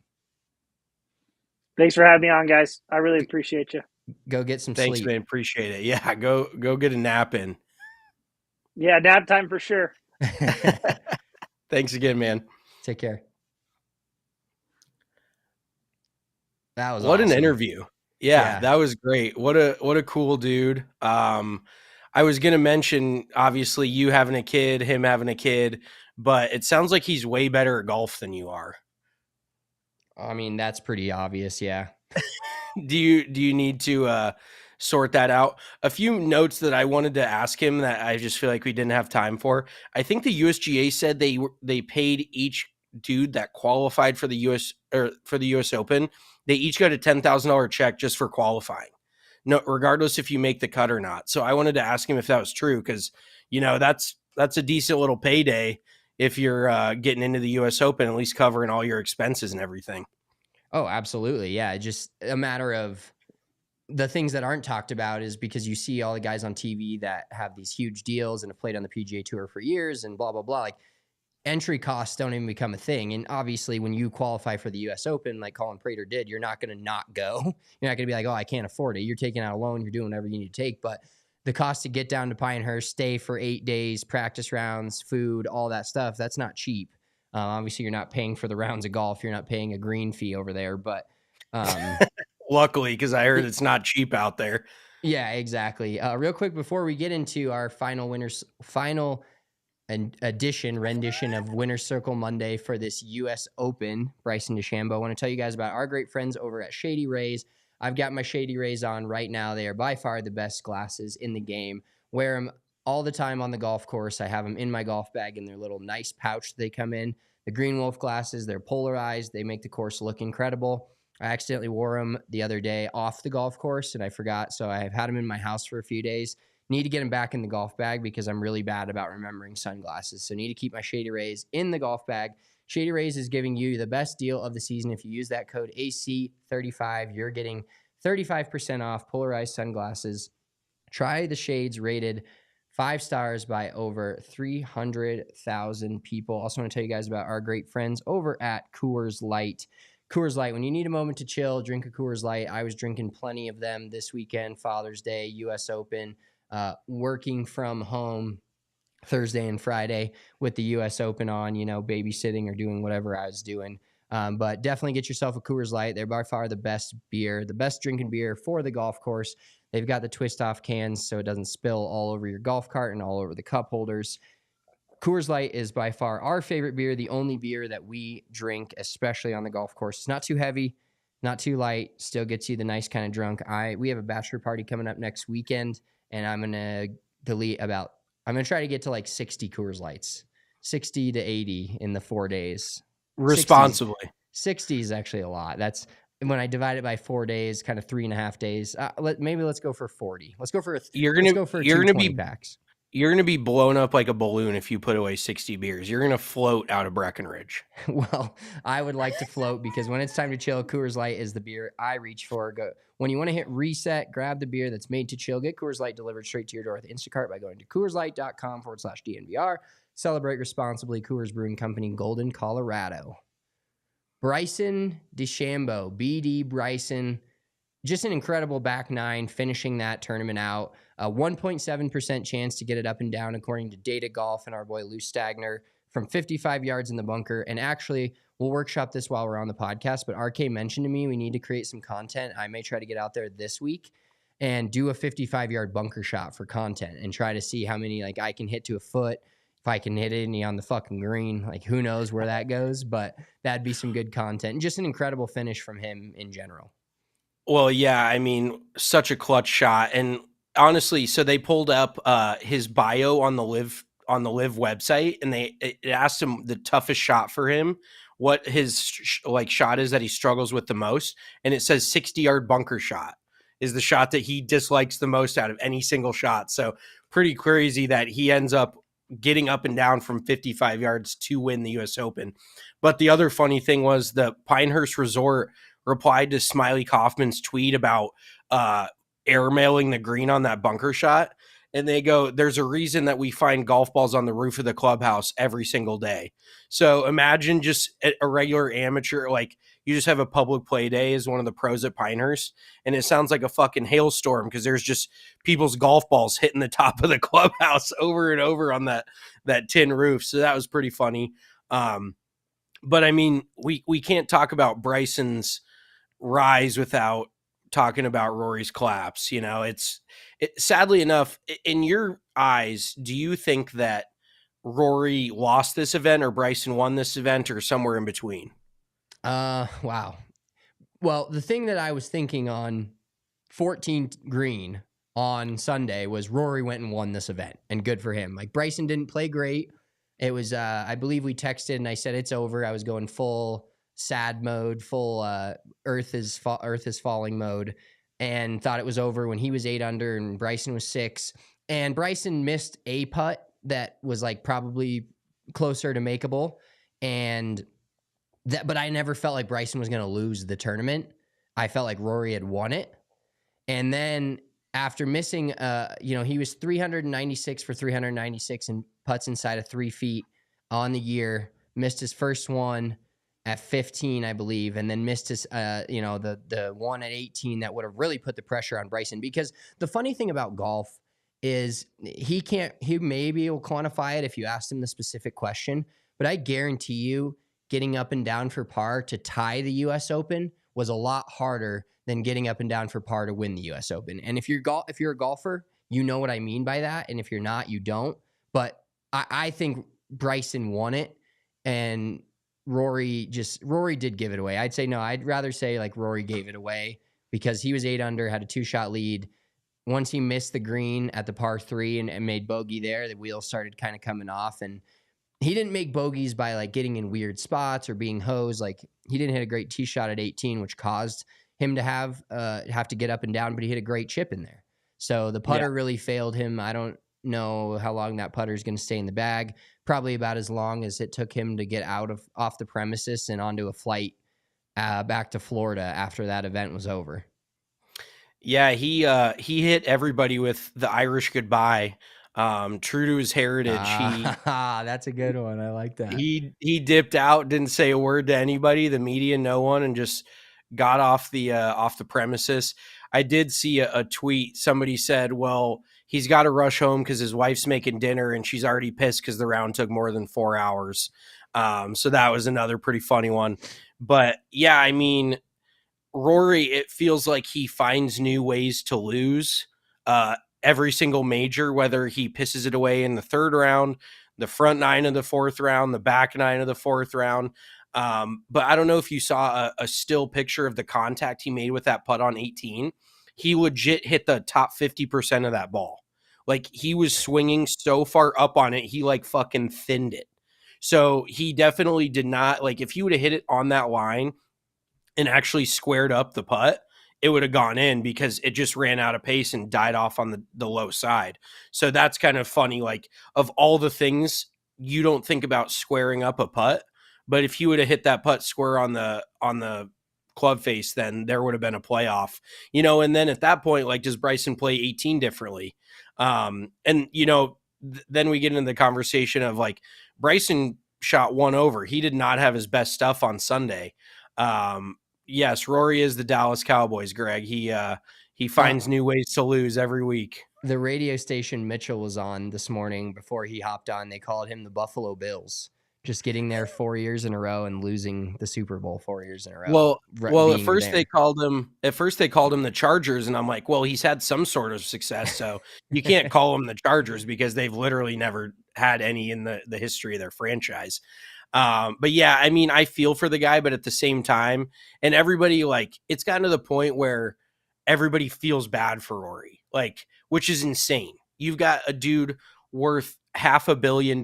[SPEAKER 2] Thanks for having me on, guys. I really appreciate you.
[SPEAKER 1] Go get some
[SPEAKER 3] Thanks,
[SPEAKER 1] sleep.
[SPEAKER 3] man. Appreciate it. Yeah, go get a nap in.
[SPEAKER 2] Yeah, nap time for sure.
[SPEAKER 3] Thanks again, man.
[SPEAKER 1] Take care. That was
[SPEAKER 3] what
[SPEAKER 1] awesome.
[SPEAKER 3] An interview. Yeah,
[SPEAKER 1] Yeah.
[SPEAKER 3] that was great. What a cool dude. I was gonna mention obviously you having a kid, him having a kid, but it sounds like he's way better at golf than you are.
[SPEAKER 1] I mean, that's pretty obvious. Yeah.
[SPEAKER 3] Do you need to sort that out? A few notes that I wanted to ask him that I just feel like we didn't have time for. I think the USGA said they paid each dude that qualified for the US Open. They each got a $10,000 check just for qualifying. No, regardless if you make the cut or not. So I wanted to ask him if that was true because that's a decent little payday if you're getting into the US Open, at least covering all your expenses and everything.
[SPEAKER 1] Oh, absolutely. Yeah. Just a matter of the things that aren't talked about is because you see all the guys on TV that have these huge deals and have played on the PGA Tour for years and blah, blah, blah. Like entry costs don't even become a thing. And obviously, when you qualify for the US Open, like Colin Prater did, you're not going to not go. You're not going to be like, oh, I can't afford it. You're taking out a loan, you're doing whatever you need to take. But the cost to get down to Pinehurst, stay for 8 days, practice rounds, food, all that stuff, that's not cheap. Obviously, you're not paying for the rounds of golf. You're not paying a green fee over there. But
[SPEAKER 3] Luckily, because I heard it's not cheap out there.
[SPEAKER 1] yeah, exactly. Real quick before we get into our final rendition of Winner's Circle Monday for this U.S. Open, Bryson DeChambeau, I want to tell you guys about our great friends over at Shady Rays. I've got my Shady Rays on right now. They are by far the best glasses in the game. Wear them all the time on the golf course. I have them in my golf bag in their little nice pouch they come in. The Green Wolf glasses, they're polarized. They make the course look incredible. I accidentally wore them the other day off the golf course and I forgot. So I've had them in my house for a few days. Need to get them back in the golf bag because I'm really bad about remembering sunglasses. So need to keep my Shady Rays in the golf bag. Shady Rays is giving you the best deal of the season. If you use that code AC35, you're getting 35% off polarized sunglasses. Try the shades rated 5 stars by over 300,000 people. Also want to tell you guys about our great friends over at Coors Light. Coors Light, when you need a moment to chill, drink a Coors Light. I was drinking plenty of them this weekend, Father's Day, U.S. Open, working from home Thursday and Friday with the U.S. Open on, babysitting or doing whatever I was doing. But definitely get yourself a Coors Light. They're by far the best beer, the best drinking beer for the golf course. They've got the twist off cans so it doesn't spill all over your golf cart and all over the cup holders. Coors Light is by far our favorite beer, the only beer that we drink, especially on the golf course. It's not too heavy, not too light, still gets you the nice kind of drunk. We have a bachelor party coming up next weekend, and I'm going to try to get to like 60 Coors Lights, 60 to 80 in the 4 days.
[SPEAKER 3] Responsibly.
[SPEAKER 1] 60 is actually a lot. That's when I divide it by 4 days, kind of 3.5 days. Let's go for 40. Let's go for
[SPEAKER 3] You're
[SPEAKER 1] 220 packs.
[SPEAKER 3] You're gonna be blown up like a balloon if you put away 60 beers. You're gonna float out of Breckenridge.
[SPEAKER 1] Well, I would like to float because when it's time to chill, Coors Light is the beer I reach for. When you want to hit reset, grab the beer that's made to chill. Get Coors Light delivered straight to your door with Instacart by going to CoorsLight.com/DNVR. Celebrate responsibly. Coors Brewing Company, Golden, Colorado. Bryson DeChambeau, BD Bryson, just an incredible back nine, finishing that tournament out. A 1.7% chance to get it up and down, according to Data Golf and our boy Lou Stagner, from 55 yards in the bunker. And actually, we'll workshop this while we're on the podcast, but RK mentioned to me we need to create some content. I may try to get out there this week and do a 55-yard bunker shot for content and try to see how many I can hit to a foot. If I can hit any on the fucking green, who knows where that goes, but that'd be some good content. And just an incredible finish from him in general.
[SPEAKER 3] Well, yeah, I mean, such a clutch shot. And honestly, so they pulled up his bio on the live website, and it asked him the toughest shot for him, what his shot is that he struggles with the most, and it says 60-yard bunker shot is the shot that he dislikes the most out of any single shot. So pretty crazy that he ends up getting up and down from 55 yards to win the US Open. But the other funny thing was the Pinehurst Resort replied to Smiley Kaufman's tweet about airmailing the green on that bunker shot. And they go, there's a reason that we find golf balls on the roof of the clubhouse every single day. So imagine just a regular amateur, you just have a public play day as one of the pros at Pinehurst, and it sounds like a fucking hailstorm because there's just people's golf balls hitting the top of the clubhouse over and over on that tin roof. So that was pretty funny. But I mean, we can't talk about Bryson's rise without talking about Rory's collapse. Sadly enough, in your eyes, do you think that Rory lost this event or Bryson won this event or somewhere in between?
[SPEAKER 1] Wow. Well, the thing that I was thinking on 14 green on Sunday was Rory went and won this event, and good for him. Like, Bryson didn't play great. It was, I believe we texted and I said it's over. I was going full sad mode, full Earth is falling mode, and thought it was over when he was 8 under and Bryson was 6. And Bryson missed a putt that was like probably closer to makeable, but I never felt like Bryson was going to lose the tournament. I felt like Rory had won it. And then after missing, he was 396 for 396 and putts inside of 3 feet on the year. Missed his first one at 15, I believe, and then missed his, the one at 18 that would have really put the pressure on Bryson. Because the funny thing about golf is he maybe will quantify it if you asked him the specific question, but I guarantee you getting up and down for par to tie the U.S. Open was a lot harder than getting up and down for par to win the U.S. Open. And if you're a golfer, you know what I mean by that. And if you're not, you don't. But I think Bryson won it, and Rory did give it away. I'd say no. I'd rather say like Rory gave it away because he was 8 under, had a 2-shot lead. Once he missed the green at the par 3 and made bogey there, the wheels started kind of coming off, and he didn't make bogeys by like getting in weird spots or being hosed. Like, he didn't hit a great tee shot at 18, which caused him to have to get up and down, but he hit a great chip in there. So the putter really failed him. I don't know how long that putter is going to stay in the bag. Probably about as long as it took him to get off the premises and onto a flight back to Florida after that event was over.
[SPEAKER 3] Yeah, he hit everybody with the Irish goodbye. True to his heritage,
[SPEAKER 1] that's a good one. I like that.
[SPEAKER 3] He dipped out, didn't say a word to anybody, the media, no one, and just got off the premises. I did see a tweet. Somebody said, well, he's got to rush home because his wife's making dinner and she's already pissed because the round took more than 4 hours. So that was another pretty funny one. But yeah, I mean, Rory, it feels like he finds new ways to lose every single major, whether he pisses it away in the 3rd round, the front 9 of the 4th round, the back 9 of the 4th round. But I don't know if you saw a still picture of the contact he made with that putt on 18. He legit hit the top 50% of that ball. Like, he was swinging so far up on it, he like fucking thinned it. So he definitely did not, like, if he would have hit it on that line and actually squared up the putt, it would have gone in because it just ran out of pace and died off on the low side. So that's kind of funny. Like, of all the things, you don't think about squaring up a putt, but if you would have hit that putt square on the club face, then there would have been a playoff, and then at that point, like, does Bryson play 18 differently? And, then we get into the conversation of like, Bryson shot 1 over. He did not have his best stuff on Sunday. Yes, Rory is the Dallas Cowboys, Greg. He finds new ways to lose every week.
[SPEAKER 1] The radio station Mitchell was on this morning before he hopped on, they called him the Buffalo Bills. Just getting there 4 years in a row and losing the Super Bowl 4 years in a row.
[SPEAKER 3] Well, at first they called him the Chargers, and I'm like, well, he's had some sort of success, so you can't call him the Chargers because they've literally never had any in the history of their franchise. But yeah, I mean, I feel for the guy, but at the same time, and everybody, like, it's gotten to the point where everybody feels bad for Rory, like, which is insane. You've got a dude worth $500 million.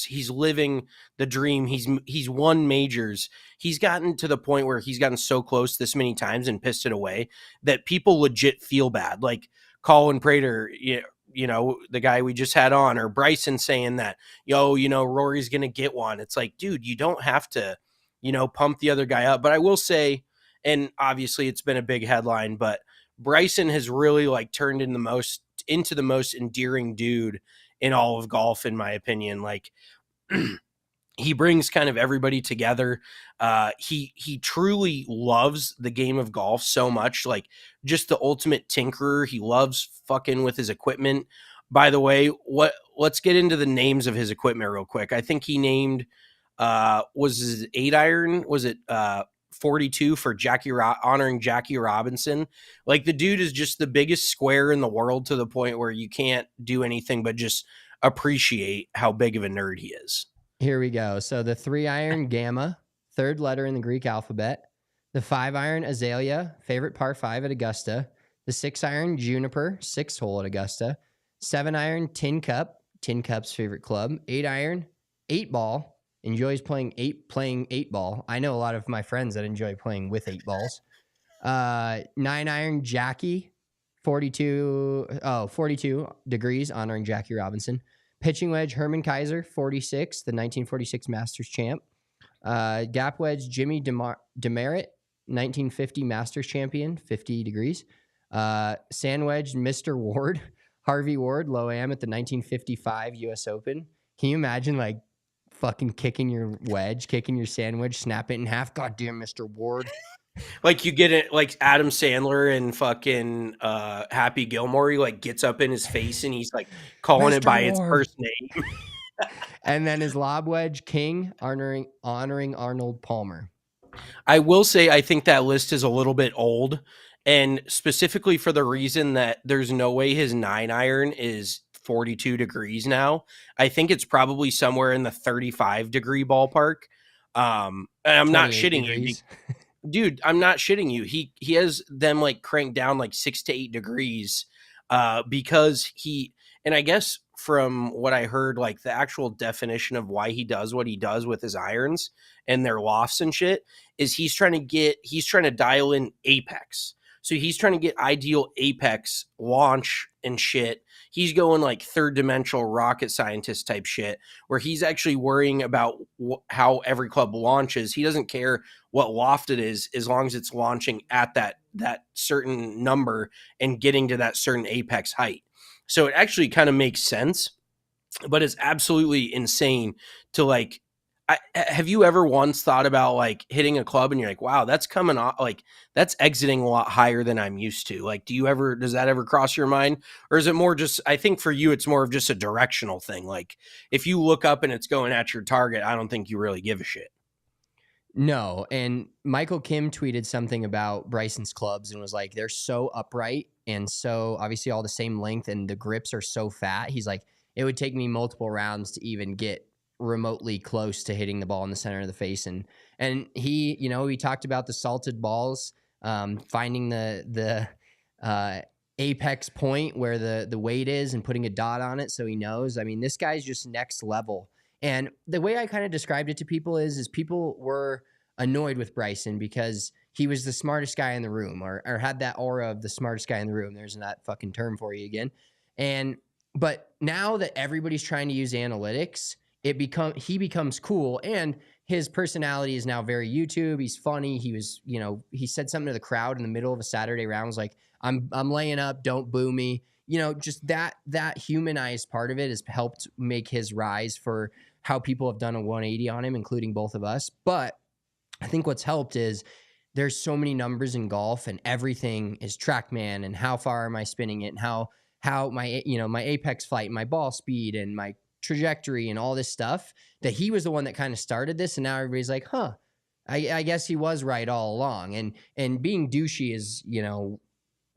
[SPEAKER 3] He's living the dream. He's won majors. He's gotten to the point where he's gotten so close this many times and pissed it away that people legit feel bad. Like Colin Prater, the guy we just had on, or Bryson saying that, Rory's going to get one. It's like, dude, you don't have to, pump the other guy up. But I will say, and obviously it's been a big headline, but Bryson has really like turned into the most endearing dude in all of golf, in my opinion. Like, he brings kind of everybody together. He truly loves the game of golf so much, like just the ultimate tinkerer. He loves fucking with his equipment. By the way, let's get into the names of his equipment real quick. I think he named, was his 8 iron? Was it 42 for honoring Jackie Robinson. Like, the dude is just the biggest square in the world, to the point where you can't do anything but just appreciate how big of a nerd he is.
[SPEAKER 1] Here we go. So the 3-iron Gamma, third letter in the Greek alphabet. The 5-iron Azalea, favorite par 5 at Augusta. The 6-iron Juniper, 6th hole at Augusta. 7-iron Tin Cup, Tin Cup's favorite club. 8-iron 8-ball, enjoys playing 8-ball. I know a lot of my friends that enjoy playing with 8 balls. 9-iron Jackie, 42 degrees, honoring Jackie Robinson. Pitching wedge Herman Kaiser, 46, the 1946 Masters champ. Gap wedge Jimmy Demerit, 1950 Masters champion, 50 degrees. Sand wedge Mr. Ward, Harvey Ward, low am at the 1955 U.S. Open. Can you imagine, like, fucking kicking your sand wedge, snap it in half? Goddamn, Mr. Ward.
[SPEAKER 3] Like, you get it, like Adam Sandler and fucking Happy Gilmore. He like gets up in his face and he's like calling
[SPEAKER 1] Mr.
[SPEAKER 3] it by
[SPEAKER 1] Ward.
[SPEAKER 3] its first name.
[SPEAKER 1] And then his lob wedge King, honoring Arnold Palmer.
[SPEAKER 3] I will say, I think that list is a little bit old, and specifically for the reason that there's no way his 9-iron is 42 degrees now. I think it's probably somewhere in the 35 degree ballpark. And I'm not shitting
[SPEAKER 1] degrees.
[SPEAKER 3] you. Dude, I'm not shitting you. He has them like cranked down like 6 to 8 degrees because and I guess from what I heard, like the actual definition of why he does what he does with his irons and their lofts and shit is he's trying to dial in apex. So he's trying to get ideal apex launch and shit. He's going like third dimensional rocket scientist type shit, where he's actually worrying about how every club launches. He doesn't care what loft it is, as long as it's launching at that certain number and getting to that certain apex height. So it actually kind of makes sense, but it's absolutely insane to like. Have you ever once thought about like hitting a club and you're like, wow, that's coming off, like that's exiting a lot higher than I'm used to? Like, does that ever cross your mind? Or is it more just, I think for you, it's more of just a directional thing. Like if you look up and it's going at your target, I don't think you really give a shit.
[SPEAKER 1] No. And Michael Kim tweeted something about Bryson's clubs and was like, they're so upright and so obviously all the same length and the grips are so fat. He's like, it would take me multiple rounds to even get remotely close to hitting the ball in the center of the face. And he, he talked about the salted balls, finding the apex point where the weight is and putting a dot on it so he knows. I mean, this guy's just next level. And the way I kind of described it to people is people were annoyed with Bryson because he was the smartest guy in the room or had that aura of the smartest guy in the room. There's that fucking term for you again. But now that everybody's trying to use analytics, he becomes cool, and his personality is now very YouTube. He's funny. He was, he said something to the crowd in the middle of a Saturday round. Was like, I'm laying up, don't boo me. Just that humanized part of it has helped make his rise for how people have done a 180 on him, including both of us. But I think what's helped is there's so many numbers in golf, and everything is TrackMan and how far am I spinning it, and how my my apex flight, my ball speed, and my trajectory and all this stuff, that he was the one that kind of started this. And now everybody's like, I guess he was right all along. And being douchey is,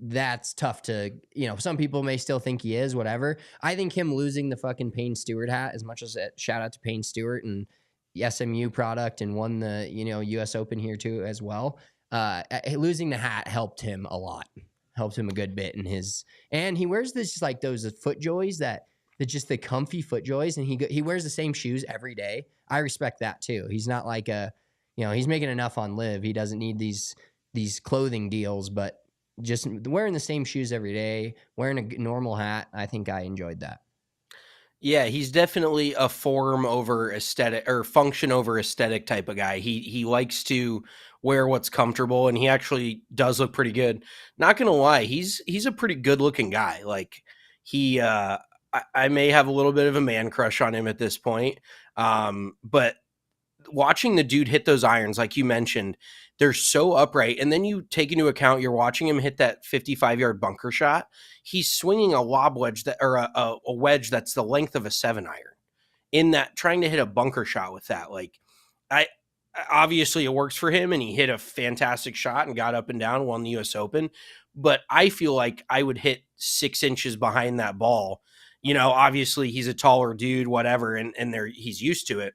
[SPEAKER 1] that's tough to, some people may still think he is, whatever. I think him losing the fucking Payne Stewart hat, as much as shout out to Payne Stewart and the SMU product, and won the, US Open here too as well. Losing the hat helped him a lot, helped him a good bit and he wears this, like those foot joys that just the comfy foot joys, and he wears the same shoes every day. I respect that too. He's not like he's making enough on Live. He doesn't need these clothing deals, but just wearing the same shoes every day, wearing a normal hat, I think I enjoyed that.
[SPEAKER 3] Yeah, he's definitely a form over aesthetic, or function over aesthetic type of guy. He likes to wear what's comfortable, and he actually does look pretty good. Not gonna lie, he's a pretty good looking guy. Like he I may have a little bit of a man crush on him at this point. But watching the dude hit those irons, like you mentioned, they're so upright. And then you take into account, you're watching him hit that 55-yard bunker shot. He's swinging a lob wedge a wedge that's the length of a 7-iron in that, trying to hit a bunker shot with that. Like obviously it works for him, and he hit a fantastic shot and got up and down, won the US Open. But I feel like I would hit 6 inches behind that ball. Obviously he's a taller dude, whatever, and he's used to it.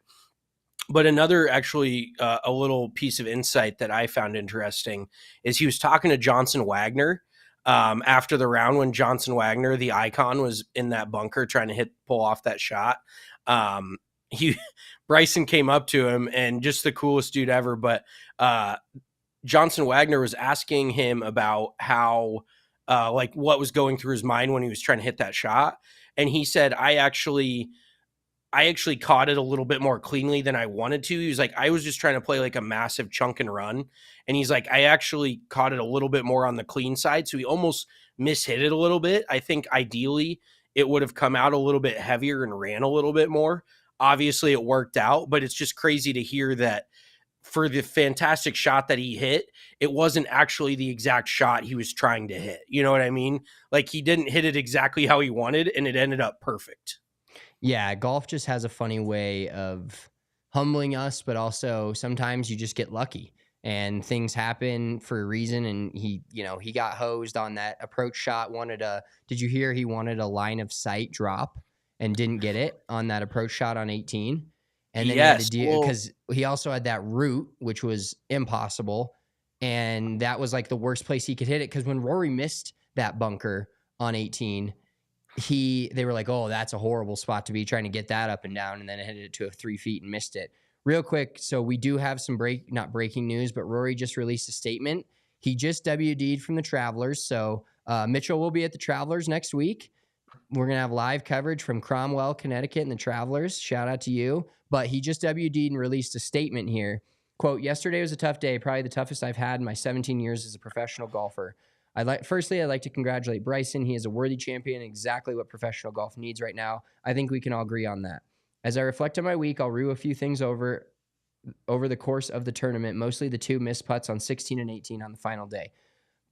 [SPEAKER 3] But another actually a little piece of insight that I found interesting is he was talking to Johnson Wagner after the round when Johnson Wagner, the icon, was in that bunker trying to pull off that shot. He Bryson came up to him, and just the coolest dude ever. But Johnson Wagner was asking him about how like what was going through his mind when he was trying to hit that shot, and he said, I actually caught it a little bit more cleanly than I wanted to. He was like, I was just trying to play like a massive chunk and run. And he's like, I actually caught it a little bit more on the clean side. So he almost mishit it a little bit. I think ideally it would have come out a little bit heavier and ran a little bit more. Obviously it worked out, but it's just crazy to hear that for the fantastic shot that he hit, it wasn't actually the exact shot he was trying to hit. You know what I mean? Like he didn't hit it exactly how he wanted, and it ended up perfect.
[SPEAKER 1] Yeah, golf just has a funny way of humbling us, but also sometimes you just get lucky and things happen for a reason. And he got hosed on that approach shot. Did you hear he wanted a line of sight drop and didn't get it on that approach shot on 18? And then he had to do, because he also had that root, which was impossible. And that was like the worst place he could hit it. Because when Rory missed that bunker on 18, they were like, oh, that's a horrible spot to be trying to get that up and down, and then it hit it to 3 feet and missed it. Real quick, so we do have some not breaking news, but Rory just released a statement. He just WD'd from the Travelers, so Mitchell will be at the Travelers next week. We're going to have live coverage from Cromwell, Connecticut, and the Travelers. Shout out to you. But he just WD'd and released a statement here. Quote, yesterday was a tough day, probably the toughest I've had in my 17 years as a professional golfer. Firstly, I'd like to congratulate Bryson. He is a worthy champion, exactly what professional golf needs right now. I think we can all agree on that. As I reflect on my week, I'll rue a few things over the course of the tournament, mostly the 2 missed putts on 16 and 18 on the final day.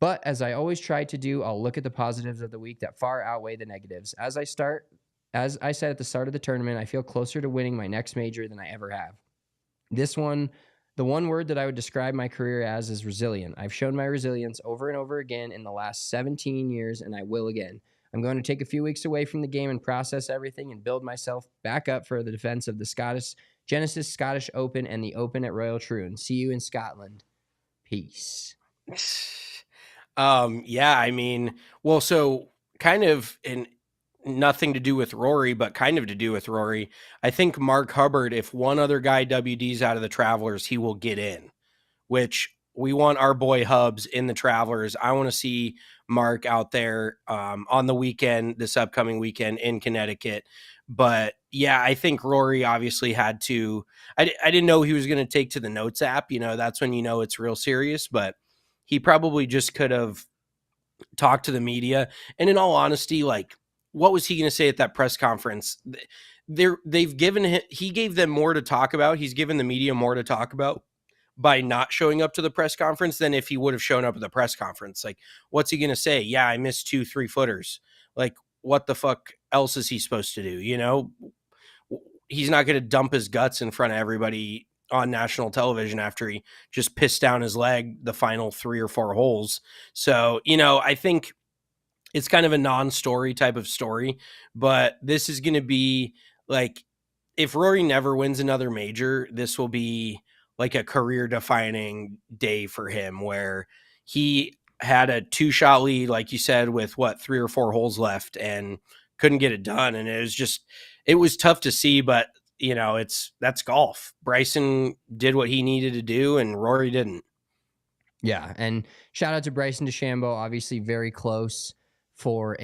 [SPEAKER 1] But as I always try to do, I'll look at the positives of the week that far outweigh the negatives. As I said at the start of the tournament, I feel closer to winning my next major than I ever have. The one word that I would describe my career as is resilient. I've shown my resilience over and over again in the last 17 years, and I will again. I'm going to take a few weeks away from the game and process everything and build myself back up for the defense of the Genesis Scottish Open and the Open at Royal Troon. See you in Scotland. Peace.
[SPEAKER 3] Yeah, I mean, well, so kind of in nothing to do with Rory, but kind of to do with Rory. I think Mark Hubbard, if one other guy WDs out of the Travelers, he will get in, which we want our boy Hubs in the Travelers. I want to see Mark out there on the weekend, this upcoming weekend in Connecticut. But yeah, I think Rory obviously had to, I didn't know he was going to take to the Notes app. That's when it's real serious, but he probably just could have talked to the media. And in all honesty, like, what was he going to say at that press conference? He gave them more to talk about. He's given the media more to talk about by not showing up to the press conference than if he would have shown up at the press conference. Like, what's he going to say? Yeah, I missed 2 3-footers. Like, what the fuck else is he supposed to do? He's not going to dump his guts in front of everybody on national television after he just pissed down his leg the final 3 or 4 holes. So, I think it's kind of a non-story type of story, but this is going to be like, if Rory never wins another major, this will be like a career defining day for him, where he had a 2-shot lead, like you said, with 3 or 4 holes left and couldn't get it done. And it was tough to see, but that's golf. Bryson did what he needed to do and Rory didn't.
[SPEAKER 1] Yeah. And shout out to Bryson DeChambeau, obviously very close for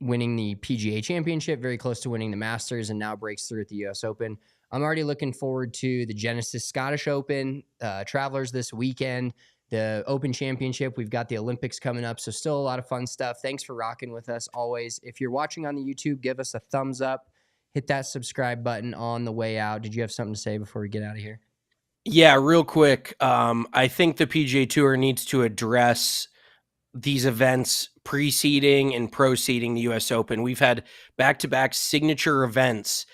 [SPEAKER 1] winning the PGA Championship, very close to winning the Masters, and now breaks through at the US Open. I'm already looking forward to the Genesis Scottish Open, Travelers this weekend, the Open Championship. We've got the Olympics coming up, so still a lot of fun stuff. Thanks for rocking with us always. If you're watching on the YouTube, give us a thumbs up. Hit that subscribe button on the way out. Did you have something to say before we get out of here?
[SPEAKER 3] Yeah, real quick. I think the PGA Tour needs to address these events preceding and proceeding the US Open. We've had back-to-back signature events,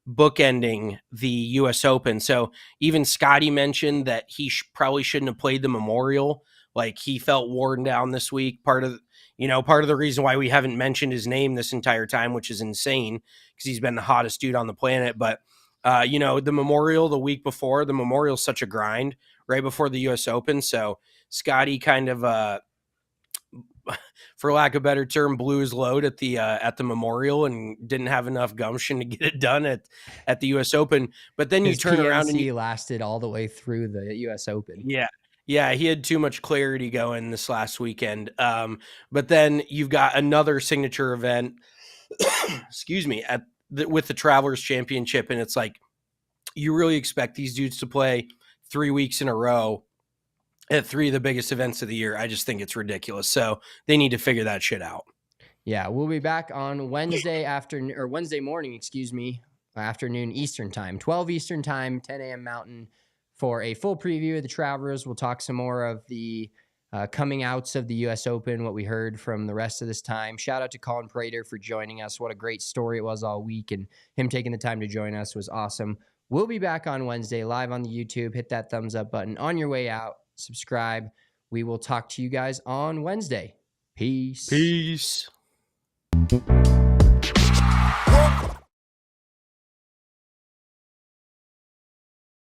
[SPEAKER 3] bookending the U.S. Open. So even Scotty mentioned that he probably shouldn't have played the Memorial. Like, he felt worn down this week. Part of the reason why we haven't mentioned his name this entire time, which is insane because he's been the hottest dude on the planet. But, the Memorial the week before, the Memorial's such a grind right before the U.S. Open. So Scotty kind of, for lack of a better term, blew his load at the Memorial and didn't have enough gumption to get it done at the U.S. Open. But then you turn around and
[SPEAKER 1] lasted all the way through the U.S. Open.
[SPEAKER 3] Yeah, he had too much clarity going this last weekend. But then you've got another signature event, excuse me, with the Travelers Championship, and it's like you really expect these dudes to play 3 weeks in a row at 3 of the biggest events of the year. I just think it's ridiculous. So they need to figure that shit out.
[SPEAKER 1] Yeah, we'll be back on Wednesday morning, afternoon Eastern time, 12 Eastern time, 10 a.m. Mountain, for a full preview of the Travelers. We'll talk some more of the coming outs of the U.S. Open, what we heard from the rest of this time. Shout out to Colin Prater for joining us. What a great story it was all week, and him taking the time to join us was awesome. We'll be back on Wednesday live on the YouTube. Hit that thumbs up button on your way out. Subscribe. We will talk to you guys on Wednesday. Peace.
[SPEAKER 3] Peace.